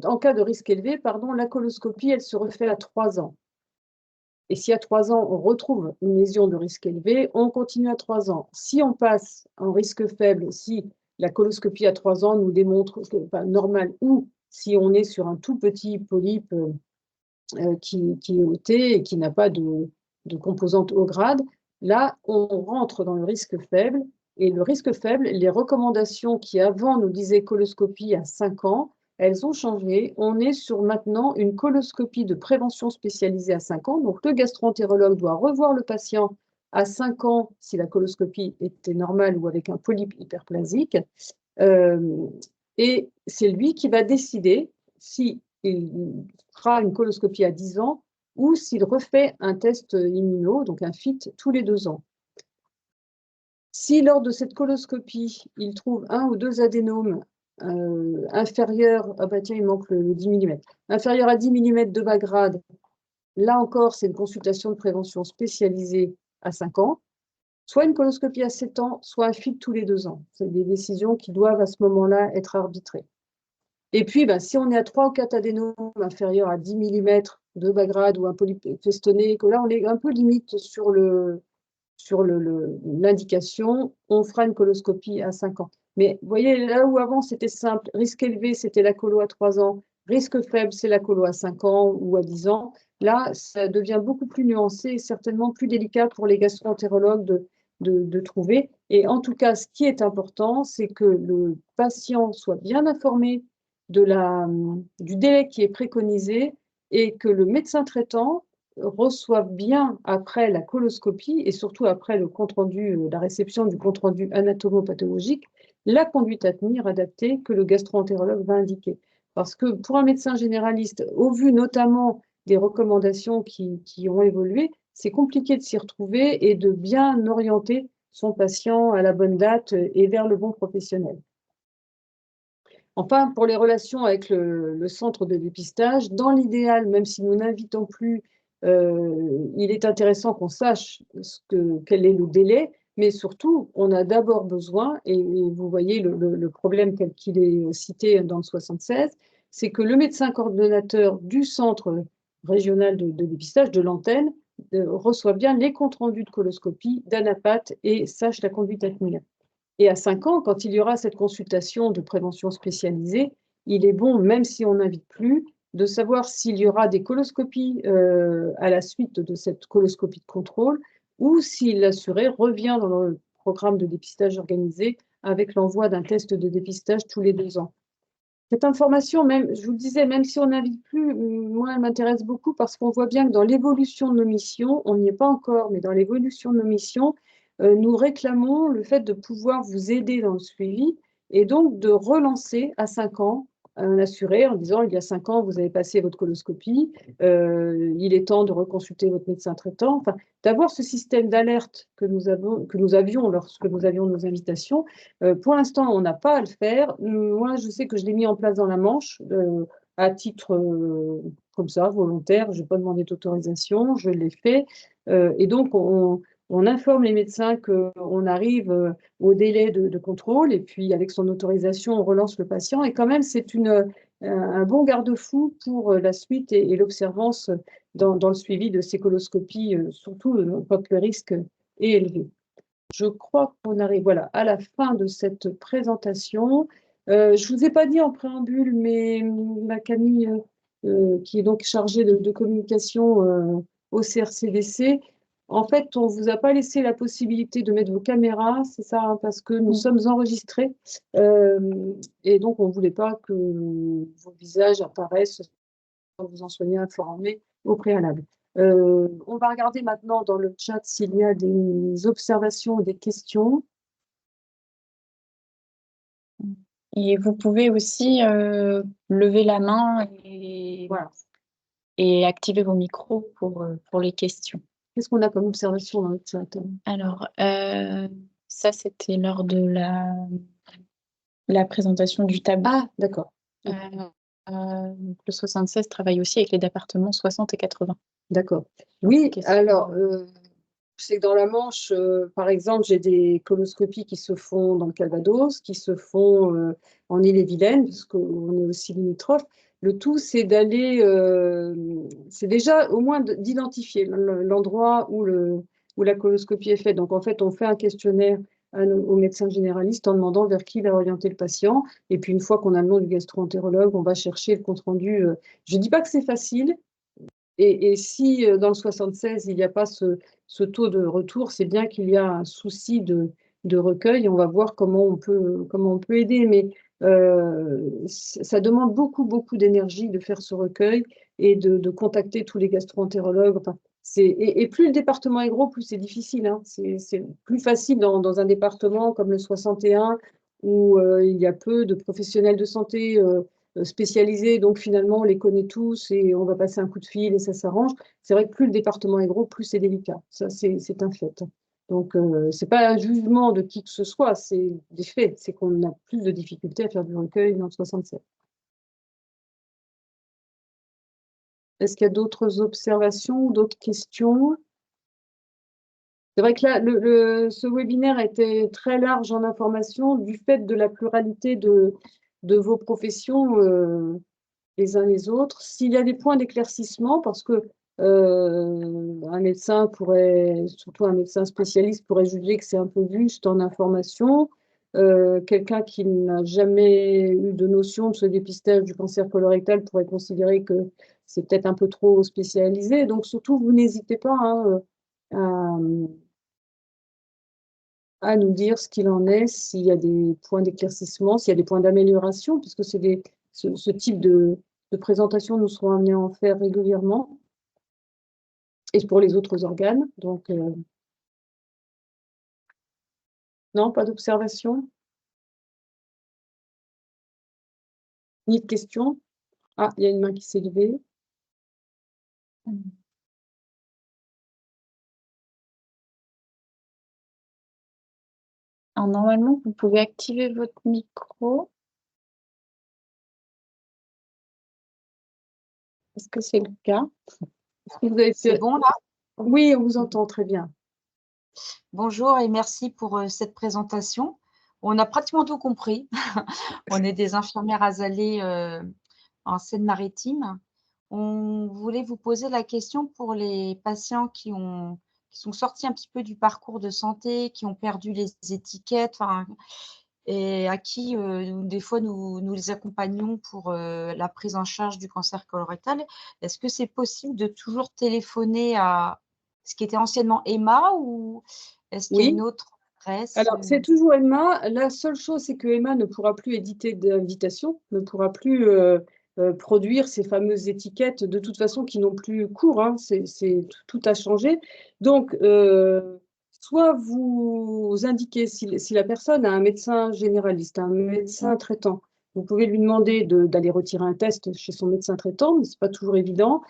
en cas de risque élevé, pardon, la coloscopie, elle se refait à 3 ans. Et si à 3 ans, on retrouve une lésion de risque élevé, on continue à 3 ans. Si on passe en risque faible, si la coloscopie à 3 ans nous démontre normal, ou si on est sur un tout petit polype qui est ôté et qui n'a pas de composante haut grade, là, on rentre dans le risque faible. Et le risque faible, les recommandations qui avant nous disaient coloscopie à 5 ans, elles ont changé. On est sur maintenant une coloscopie de prévention spécialisée à 5 ans. Donc, le gastro-entérologue doit revoir le patient à 5 ans si la coloscopie était normale ou avec un polype hyperplasique. Et c'est lui qui va décider s'il fera une coloscopie à 10 ans ou s'il refait un test immuno, donc un FIT, tous les 2 ans. Si lors de cette coloscopie, il trouve 1 ou 2 adénomes inférieurs, ah bah tiens, il manque le 10 mm, inférieurs à 10 mm de bas grade, là encore, c'est une consultation de prévention spécialisée à 5 ans. soit une coloscopie à 7 ans, soit un FIP tous les 2 ans. C'est des décisions qui doivent à ce moment-là être arbitrées. Et puis, ben, si on est à 3 ou 4 adénomes inférieurs à 10 mm de bas grade ou un polype festonné, que là, on est un peu limite sur l'indication, on fera une coloscopie à 5 ans. Mais vous voyez, là où avant c'était simple, risque élevé, c'était la colo à 3 ans, risque faible, c'est la colo à 5 ans ou à 10 ans. Là, ça devient beaucoup plus nuancé et certainement plus délicat pour les gastro-entérologues de trouver. Et en tout cas, ce qui est important, c'est que le patient soit bien informé du délai qui est préconisé et que le médecin traitant reçoivent bien après la coloscopie et surtout après le compte-rendu, la réception du compte-rendu anatomopathologique, la conduite à tenir adaptée que le gastro-entérologue va indiquer. Parce que pour un médecin généraliste, au vu notamment des recommandations qui ont évolué, c'est compliqué de s'y retrouver et de bien orienter son patient à la bonne date et vers le bon professionnel. Enfin, pour les relations avec le centre de dépistage, dans l'idéal, même si nous n'invitons plus, il est intéressant qu'on sache quel est le délai, mais surtout, on a d'abord besoin, et vous voyez le problème tel qu'il est cité dans le 76, c'est que le médecin coordonnateur du centre régional de dépistage, de l'antenne, reçoit bien les comptes rendus de coloscopie, d'anapathe et sache la conduite à tenir. Et à 5 ans, quand il y aura cette consultation de prévention spécialisée, il est bon, même si on n'invite plus, de savoir s'il y aura des coloscopies à la suite de cette coloscopie de contrôle ou si l'assuré revient dans le programme de dépistage organisé avec l'envoi d'un test de dépistage tous les 2 ans. Cette information, même, je vous le disais, même si on n'invite plus, moi, elle m'intéresse beaucoup parce qu'on voit bien que dans l'évolution de nos missions, on n'y est pas encore, mais dans l'évolution de nos missions, nous réclamons le fait de pouvoir vous aider dans le suivi et donc de relancer à 5 ans un assuré en disant, il y a 5 ans, vous avez passé votre coloscopie, il est temps de reconsulter votre médecin traitant. Enfin, d'avoir ce système d'alerte que nous avions lorsque nous avions nos invitations. Pour l'instant, on n'a pas à le faire. Moi, je sais que je l'ai mis en place dans la Manche à titre comme ça, volontaire. Je n'ai pas demandé d'autorisation, je l'ai fait. Et donc, on informe les médecins qu'on arrive au délai de contrôle et puis avec son autorisation, on relance le patient. Et quand même, c'est un bon garde-fou pour la suite et l'observance dans le suivi de ces coloscopies, surtout quand le risque est élevé. Je crois qu'on arrive voilà, à la fin de cette présentation. Je ne vous ai pas dit en préambule, mais ma Camille, qui est donc chargée de communication au CRCDC, en fait, on ne vous a pas laissé la possibilité de mettre vos caméras, c'est ça, hein, parce que nous sommes enregistrés et donc on ne voulait pas que vos visages apparaissent sans que vous en soyez informés au préalable. On va regarder maintenant dans le chat s'il y a des observations ou des questions. Et vous pouvez aussi lever la main Voilà. et activer vos micros pour les questions. Qu'est-ce qu'on a comme observation dans le chat? Alors, ça, c'était lors de la présentation du tableau. Ah, d'accord. Le 76 travaille aussi avec les départements 60 et 80. D'accord. Oui, Question. alors, c'est que dans la Manche, par exemple, j'ai des coloscopies qui se font dans le Calvados, qui se font en Ille-et-Vilaine, parce qu'on est aussi limitrophe. Le tout, c'est d'aller, c'est déjà au moins d'identifier l'endroit où la coloscopie est faite. Donc, en fait, on fait un questionnaire aux médecins généralistes en demandant vers qui va orienter le patient. Et puis, une fois qu'on a le nom du gastro-entérologue, on va chercher le compte-rendu. Je ne dis pas que c'est facile. Et si dans le 76, il n'y a pas ce taux de retour, c'est bien qu'il y a un souci de recueil. On va voir comment on peut aider. Mais ça demande beaucoup, beaucoup d'énergie de faire ce recueil et de contacter tous les gastro-entérologues. Enfin, et plus le département est gros, plus c'est difficile, hein. C'est plus facile dans un département comme le 61 où il y a peu de professionnels de santé spécialisés, donc finalement on les connaît tous et on va passer un coup de fil et ça s'arrange. C'est vrai que plus le département est gros, plus c'est délicat. Ça, c'est un fait. Donc, ce n'est pas un jugement de qui que ce soit, c'est des faits. C'est qu'on a plus de difficultés à faire du recueil dans le 67. Est-ce qu'il y a d'autres observations ou d'autres questions? C'est vrai que là, ce webinaire était très large en information du fait de la pluralité de vos professions les uns les autres. S'il y a des points d'éclaircissement, parce que un médecin pourrait, surtout un médecin spécialiste, pourrait juger que c'est un peu juste en information. Quelqu'un qui n'a jamais eu de notion de ce dépistage du cancer colorectal pourrait considérer que c'est peut-être un peu trop spécialisé. Donc surtout, vous n'hésitez pas hein, à nous dire ce qu'il en est, s'il y a des points d'éclaircissement, s'il y a des points d'amélioration, puisque ce type de présentation, nous serons amenés à en faire régulièrement, et pour les autres organes. Donc, non, pas d'observation, ni de questions. Ah, il y a une main qui s'est levée. Alors, normalement, vous pouvez activer votre micro. Est-ce que c'est le cas? C'est bon là? Oui, on vous entend très bien. Bonjour et merci pour cette présentation. On a pratiquement tout compris. On est des infirmières azalées en Seine-Maritime. On voulait vous poser la question pour les patients qui sont sortis un petit peu du parcours de santé, qui ont perdu les étiquettes, et à qui, des fois, nous les accompagnons pour la prise en charge du cancer colorectal. Est-ce que c'est possible de toujours téléphoner à ce qui était anciennement Emma ou est-ce qu'il y a Oui. une autre adresse? Alors, c'est toujours Emma. La seule chose, c'est que Emma ne pourra plus éditer d'invitation, ne pourra plus produire ces fameuses étiquettes, de toute façon, qui n'ont plus cours. Hein. Tout a changé. Donc, soit vous indiquez, si la personne a un médecin généraliste, un médecin traitant, vous pouvez lui demander d'aller retirer un test chez son médecin traitant, mais ce n'est pas toujours évident,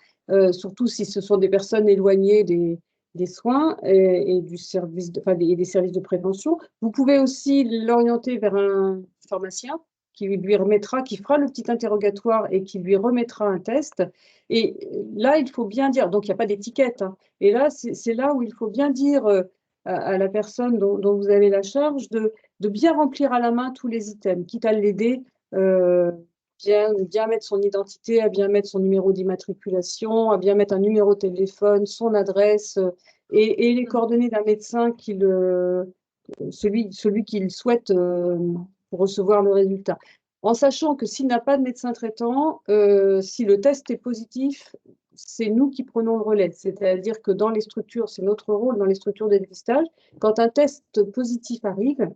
surtout si ce sont des personnes éloignées des soins et du service des services de prévention. Vous pouvez aussi l'orienter vers un pharmacien qui fera le petit interrogatoire et qui lui remettra un test. Et là, il faut bien dire, donc il n'y a pas d'étiquette, hein. Et là, c'est là où il faut bien dire à la personne dont vous avez la charge de bien remplir à la main tous les items, quitte à l'aider. Bien mettre son identité, à bien mettre son numéro d'immatriculation, à bien mettre un numéro de téléphone, son adresse et les coordonnées d'un médecin celui qu'il souhaite pour recevoir le résultat. En sachant que s'il n'a pas de médecin traitant, si le test est positif, c'est nous qui prenons le relais. C'est-à-dire que dans les structures, c'est notre rôle dans les structures de dépistage. Quand un test positif arrive,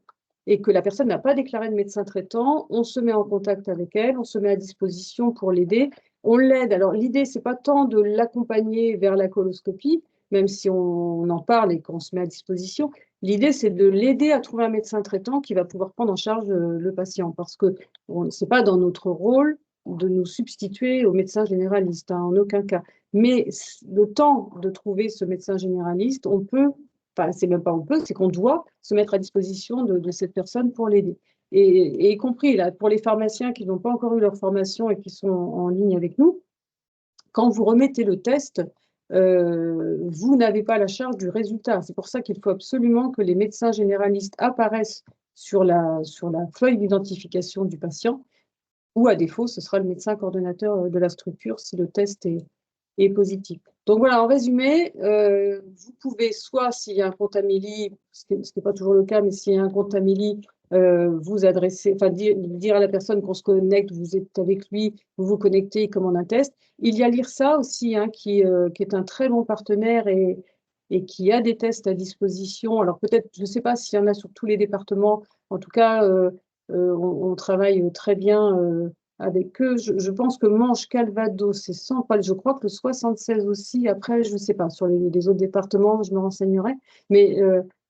et que la personne n'a pas déclaré de médecin traitant, on se met en contact avec elle, on se met à disposition pour l'aider. On l'aide. Alors, l'idée, ce n'est pas tant de l'accompagner vers la coloscopie, même si on en parle et qu'on se met à disposition. L'idée, c'est de l'aider à trouver un médecin traitant qui va pouvoir prendre en charge le patient, parce que ce n'est pas dans notre rôle de nous substituer au médecin généraliste, hein, en aucun cas. Mais le temps de trouver ce médecin généraliste, on peut enfin, c'est même pas on peut, c'est qu'on doit se mettre à disposition de cette personne pour l'aider. Et y compris là, pour les pharmaciens qui n'ont pas encore eu leur formation et qui sont en ligne avec nous, quand vous remettez le test, vous n'avez pas la charge du résultat. C'est pour ça qu'il faut absolument que les médecins généralistes apparaissent sur la feuille d'identification du patient, ou à défaut, ce sera le médecin coordonnateur de la structure si le test est positif. Donc voilà, en résumé, vous pouvez soit, s'il y a un compte Amélie, ce qui n'est pas toujours le cas, mais s'il y a un compte Amélie, vous adresser, enfin dire à la personne qu'on se connecte, vous êtes avec lui, vous vous connectez, il commande un test. Il y a l'IRSA aussi, hein, qui est un très bon partenaire et qui a des tests à disposition. Alors peut-être, je ne sais pas s'il y en a sur tous les départements, en tout cas, on travaille très bien avec eux. Je pense que Manche, Calvados, c'est 100 pas. Je crois que le 76 aussi. Après, je ne sais pas. Sur les autres départements, je me renseignerai. Mais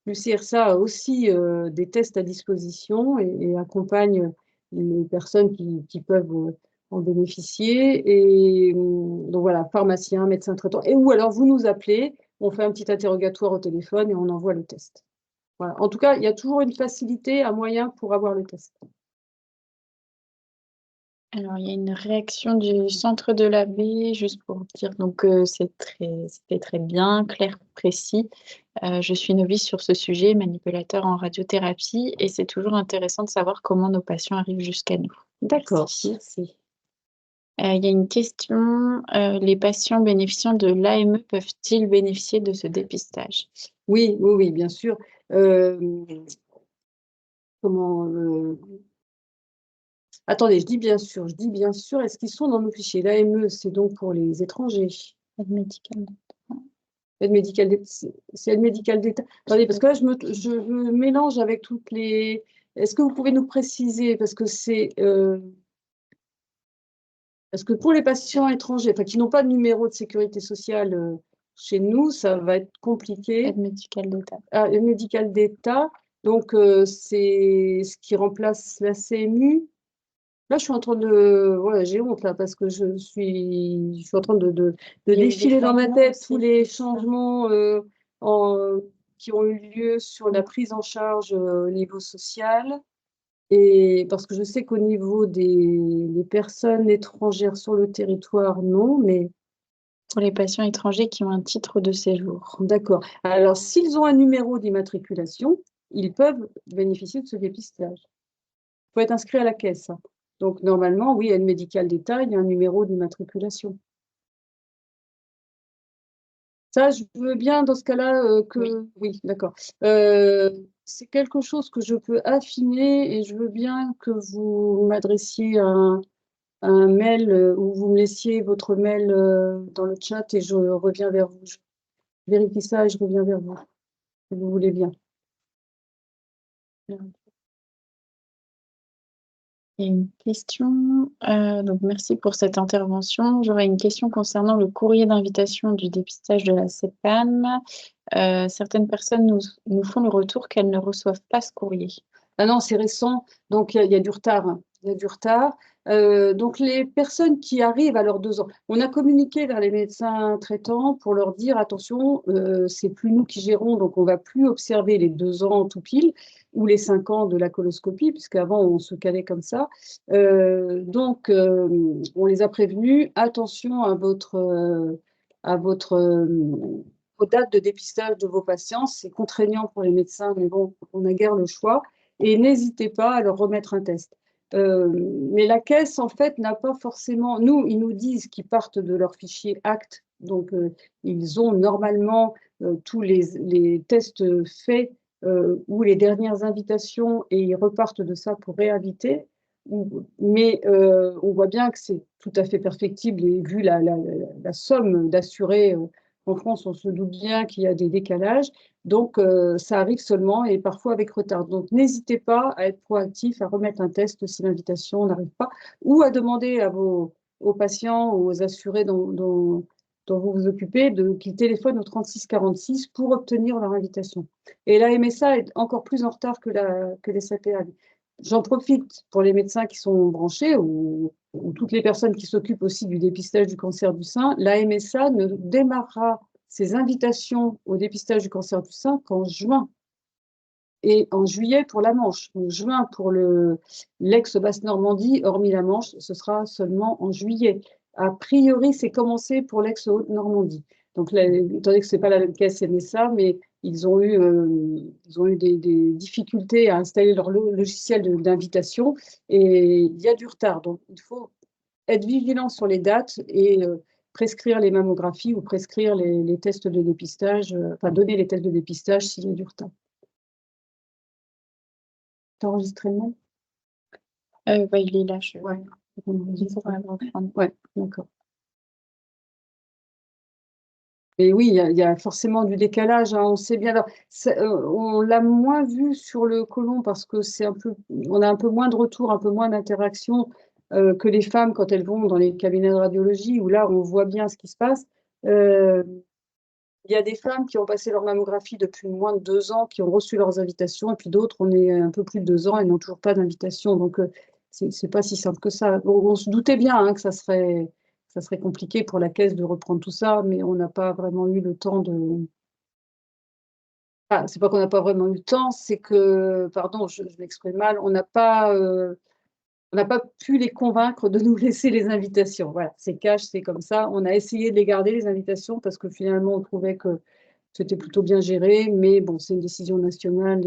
l'UCRSA a aussi des tests à disposition et accompagne les personnes qui peuvent en bénéficier. Et donc voilà, pharmacien, médecin traitant. Et ou alors vous nous appelez, on fait un petit interrogatoire au téléphone et on envoie le test. Voilà. En tout cas, il y a toujours une facilité, un moyen pour avoir le test. Alors, il y a une réaction du centre de la baie, juste pour dire, donc c'était très bien, clair, précis. Je suis novice sur ce sujet, manipulateur en radiothérapie, et c'est toujours intéressant de savoir comment nos patients arrivent jusqu'à nous. D'accord, Merci. merci. Il y a une question, les patients bénéficiant de l'AME peuvent-ils bénéficier de ce dépistage? Oui, oui, oui, bien sûr. Comment attendez, je dis bien sûr, est-ce qu'ils sont dans nos fichiers? L'AME, c'est donc pour les étrangers. Aide médicale. Aide médicale d'État, c'est aide médicale d'État. Attendez, parce que là, je me mélange avec toutes les. Est-ce que vous pouvez nous préciser? Parce que parce que pour les patients étrangers, enfin, qui n'ont pas de numéro de sécurité sociale chez nous, ça va être compliqué. Aide médicale d'État. Ah, aide médicale d'État, donc c'est ce qui remplace la CMU. Là, je suis en train de. Voilà, j'ai honte là, parce que je suis en train de Il y a eu des défiler dans ma changements tête aussi, tous les c'est ça. changements qui ont eu lieu sur la prise en charge au niveau social. Et parce que je sais qu'au niveau des personnes étrangères sur le territoire, non, mais Pour les patients étrangers qui ont un titre de séjour. d'accord. Alors, s'ils ont un numéro d'immatriculation, ils peuvent bénéficier de ce dépistage. Il faut être inscrit à la caisse, hein. Donc, normalement, oui, aide médicale d'État, il y a un numéro d'immatriculation. Ça, je veux bien, dans ce cas-là, que. Oui, d'accord. C'est quelque chose que je peux affiner, et je veux bien que vous m'adressiez un mail, ou vous me laissiez votre mail dans le chat, et je reviens vers vous. Je vérifie ça et je reviens vers vous, si vous voulez bien. Il y a une question, donc merci pour cette intervention. J'aurais une question concernant le courrier d'invitation du dépistage de la CEPAM. Certaines personnes nous font le retour qu'elles ne reçoivent pas ce courrier. Ah non, c'est récent, donc il y a du retard, hein. Il y a du retard. Donc les personnes qui arrivent à leurs 2 ans, on a communiqué vers les médecins traitants pour leur dire attention, c'est plus nous qui gérons, donc on va plus observer les 2 ans tout pile ou les 5 ans de la coloscopie, puisqu'avant on se calait comme ça. Donc on les a prévenus, attention aux dates de dépistage de vos patients. C'est contraignant pour les médecins, mais bon, on n'a guère le choix. Et n'hésitez pas à leur remettre un test. Mais la caisse, en fait, n'a pas forcément. Nous, ils nous disent qu'ils partent de leur fichier ACT. Donc, ils ont normalement tous les tests faits ou les dernières invitations, et ils repartent de ça pour réinviter. Mais on voit bien que c'est tout à fait perfectible, et vu la somme d'assurés en France, on se doute bien qu'il y a des décalages. Donc, ça arrive seulement, et parfois avec retard. Donc, n'hésitez pas à être proactif, à remettre un test si l'invitation n'arrive pas, ou à demander aux patients, aux assurés dont vous vous occupez, qu'ils téléphonent au 36 46 pour obtenir leur invitation. Et la MSA est encore plus en retard que les CPA. J'en profite pour les médecins qui sont branchés, ou toutes les personnes qui s'occupent aussi du dépistage du cancer du sein. La MSA ne démarrera ses invitations au dépistage du cancer du sein qu'en juin, et en juillet pour la Manche. En juin pour l'ex-Basse-Normandie, hormis la Manche, ce sera seulement en juillet. A priori, c'est commencé pour l'ex-Haute-Normandie. Donc, là, étant donné que ce n'est pas la même caisse MSA, mais ils ont eu des difficultés à installer leur logiciel d'invitation, et il y a du retard. Donc, il faut être vigilant sur les dates, et prescrire les mammographies ou prescrire les tests de dépistage, enfin donner les tests de dépistage s'il y a du retard. T'as enregistré le nom? Ouais, il est là. Ouais. Ouais, d'accord. Et oui, il y a forcément du décalage, hein, on sait bien. Alors, on l'a moins vu sur le côlon parce que on a un peu moins de retours, un peu moins d'interactions que les femmes quand elles vont dans les cabinets de radiologie, où là, on voit bien ce qui se passe. Il y a des femmes qui ont passé leur mammographie depuis moins de 2 ans, qui ont reçu leurs invitations, et puis d'autres, on est un peu plus de 2 ans et n'ont toujours pas d'invitation. Donc, c'est pas si simple que ça. On se doutait bien, hein, que ça serait compliqué pour la caisse de reprendre tout ça, mais on n'a pas vraiment eu le temps de. Ah, c'est pas qu'on n'a pas vraiment eu le temps, c'est que, pardon, je m'exprime mal, on n'a pas on n'a pas pu les convaincre de nous laisser les invitations. Voilà, c'est cash, c'est comme ça. On a essayé de les garder, les invitations, parce que finalement, on trouvait que c'était plutôt bien géré, mais bon, c'est une décision nationale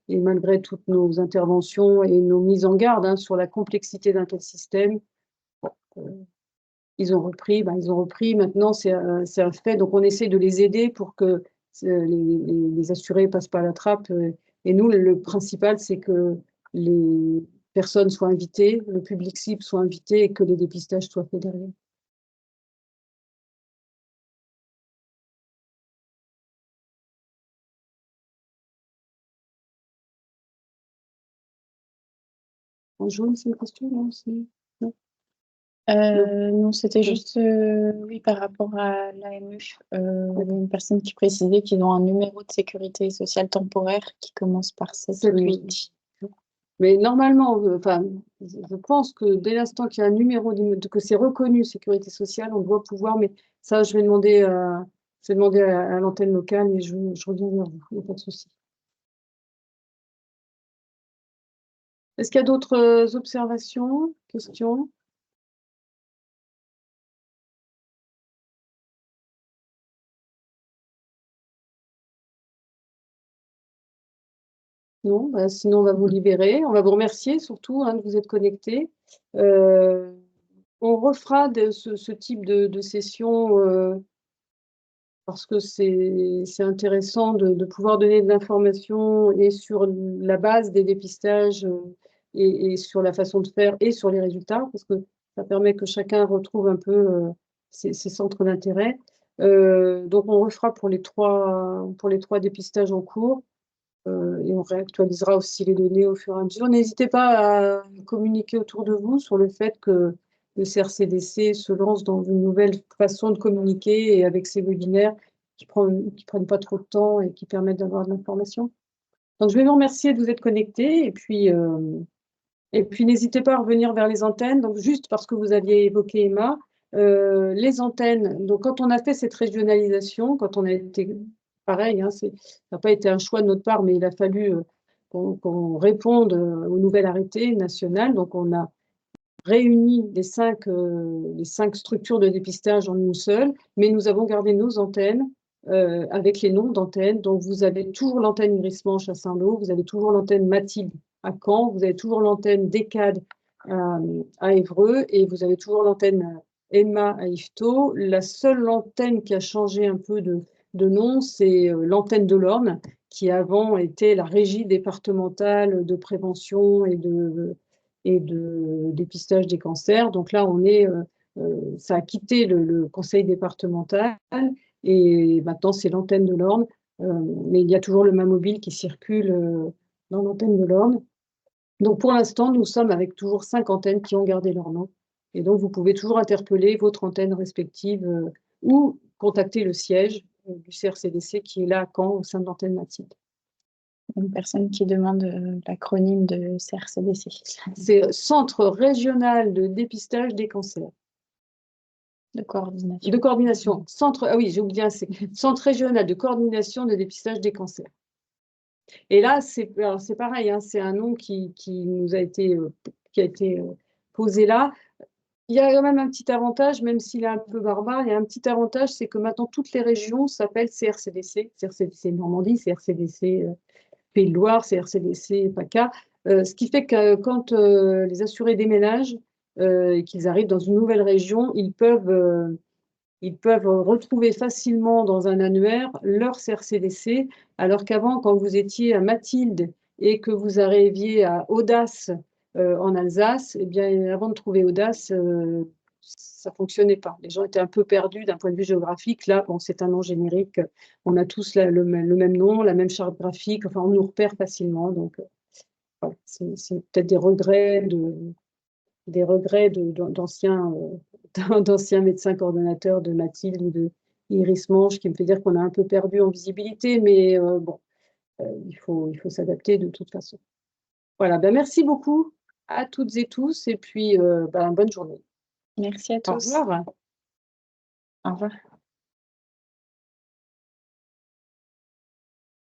et malgré toutes nos interventions et nos mises en garde hein, sur la complexité d'un tel système, bon, ils ont repris, ils ont repris. Maintenant, c'est un fait. Donc, on essaie de les aider pour que les assurés ne passent pas à la trappe. Et nous, le principal, c'est que les personnes soient invitées, le public cible soit invité et que les dépistages soient faits derrière. En jaune, c'est une question, non? Non. Non, c'était juste, oui, par rapport à l'AMU, il y avait une personne qui précisait qu'ils ont un numéro de sécurité sociale temporaire qui commence par 7 ou 8. Mais normalement, enfin, je pense que dès l'instant qu'il y a un numéro, que c'est reconnu sécurité sociale, on doit pouvoir, mais ça, je vais demander à l'antenne locale et je reviens vers vous, il n'y a pas de souci. Est-ce qu'il y a d'autres observations, questions? Non, sinon on va vous libérer. On va vous remercier surtout hein, de vous être connectés. On refera ce type de session parce que c'est intéressant de pouvoir donner de l'information et sur la base des dépistages et sur la façon de faire et sur les résultats, parce que ça permet que chacun retrouve un peu ses centres d'intérêt. Donc on refera pour les trois dépistages en cours. Et on réactualisera aussi les données au fur et à mesure. N'hésitez pas à communiquer autour de vous sur le fait que le CRCDC se lance dans une nouvelle façon de communiquer et avec ces webinaires qui prennent pas trop de temps et qui permettent d'avoir de l'information. Donc, je vais vous remercier de vous être connectés et puis n'hésitez pas à revenir vers les antennes. Donc, juste parce que vous aviez évoqué Emma, les antennes, donc quand on a fait cette régionalisation, quand on a été pareil, hein, ça n'a pas été un choix de notre part, mais il a fallu qu'on réponde au nouvel arrêté national. Donc, on a réuni les cinq structures de dépistage en une seule, mais nous avons gardé nos antennes avec les noms d'antennes. Donc, vous avez toujours l'antenne Iris-Manche à Saint-Lô, vous avez toujours l'antenne Mathilde à Caen, vous avez toujours l'antenne Décade à Évreux et vous avez toujours l'antenne Emma à Yvetot. La seule antenne qui a changé un peu de nom, c'est l'antenne de l'Orne, qui avant était la régie départementale de prévention et de dépistage des cancers. Donc là, ça a quitté le conseil départemental et maintenant c'est l'antenne de l'Orne. Mais il y a toujours le Mamobile qui circule dans l'antenne de l'Orne. Donc pour l'instant, nous sommes avec toujours 5 antennes qui ont gardé leur nom. Et donc vous pouvez toujours interpeller votre antenne respective ou contacter le siège du CRCDC qui est là à Caen au sein de l'antenne Mathilde. Une personne qui demande l'acronyme de CRCDC. C'est Centre régional de dépistage des cancers. De coordination. De coordination. Ah oui, j'ai oublié, c'est Centre régional de coordination de dépistage des cancers. Et là, c'est pareil, hein, c'est un nom qui nous a été, posé là. Il y a quand même un petit avantage, même s'il est un peu barbare, il y a un petit avantage, c'est que maintenant toutes les régions s'appellent CRCDC, CRCDC Normandie, CRCDC Pays de Loire, CRCDC PACA, ce qui fait que quand les assurés déménagent et qu'ils arrivent dans une nouvelle région, ils peuvent retrouver facilement dans un annuaire leur CRCDC, alors qu'avant, quand vous étiez à Mathilde et que vous arriviez à Audace en Alsace, eh bien, avant de trouver Audace, ça ne fonctionnait pas. Les gens étaient un peu perdus d'un point de vue géographique. Là, bon, c'est un nom générique. On a tous le même nom, la même charte graphique. Enfin, on nous repère facilement. Donc, voilà, c'est peut-être des regrets d'anciens médecins coordonnateurs de Mathilde ou de Iris Manche qui me fait dire qu'on a un peu perdu en visibilité, mais bon, il faut s'adapter de toute façon. Voilà, merci beaucoup à toutes et tous et puis bonne journée. Merci à tous. Au revoir. Au revoir.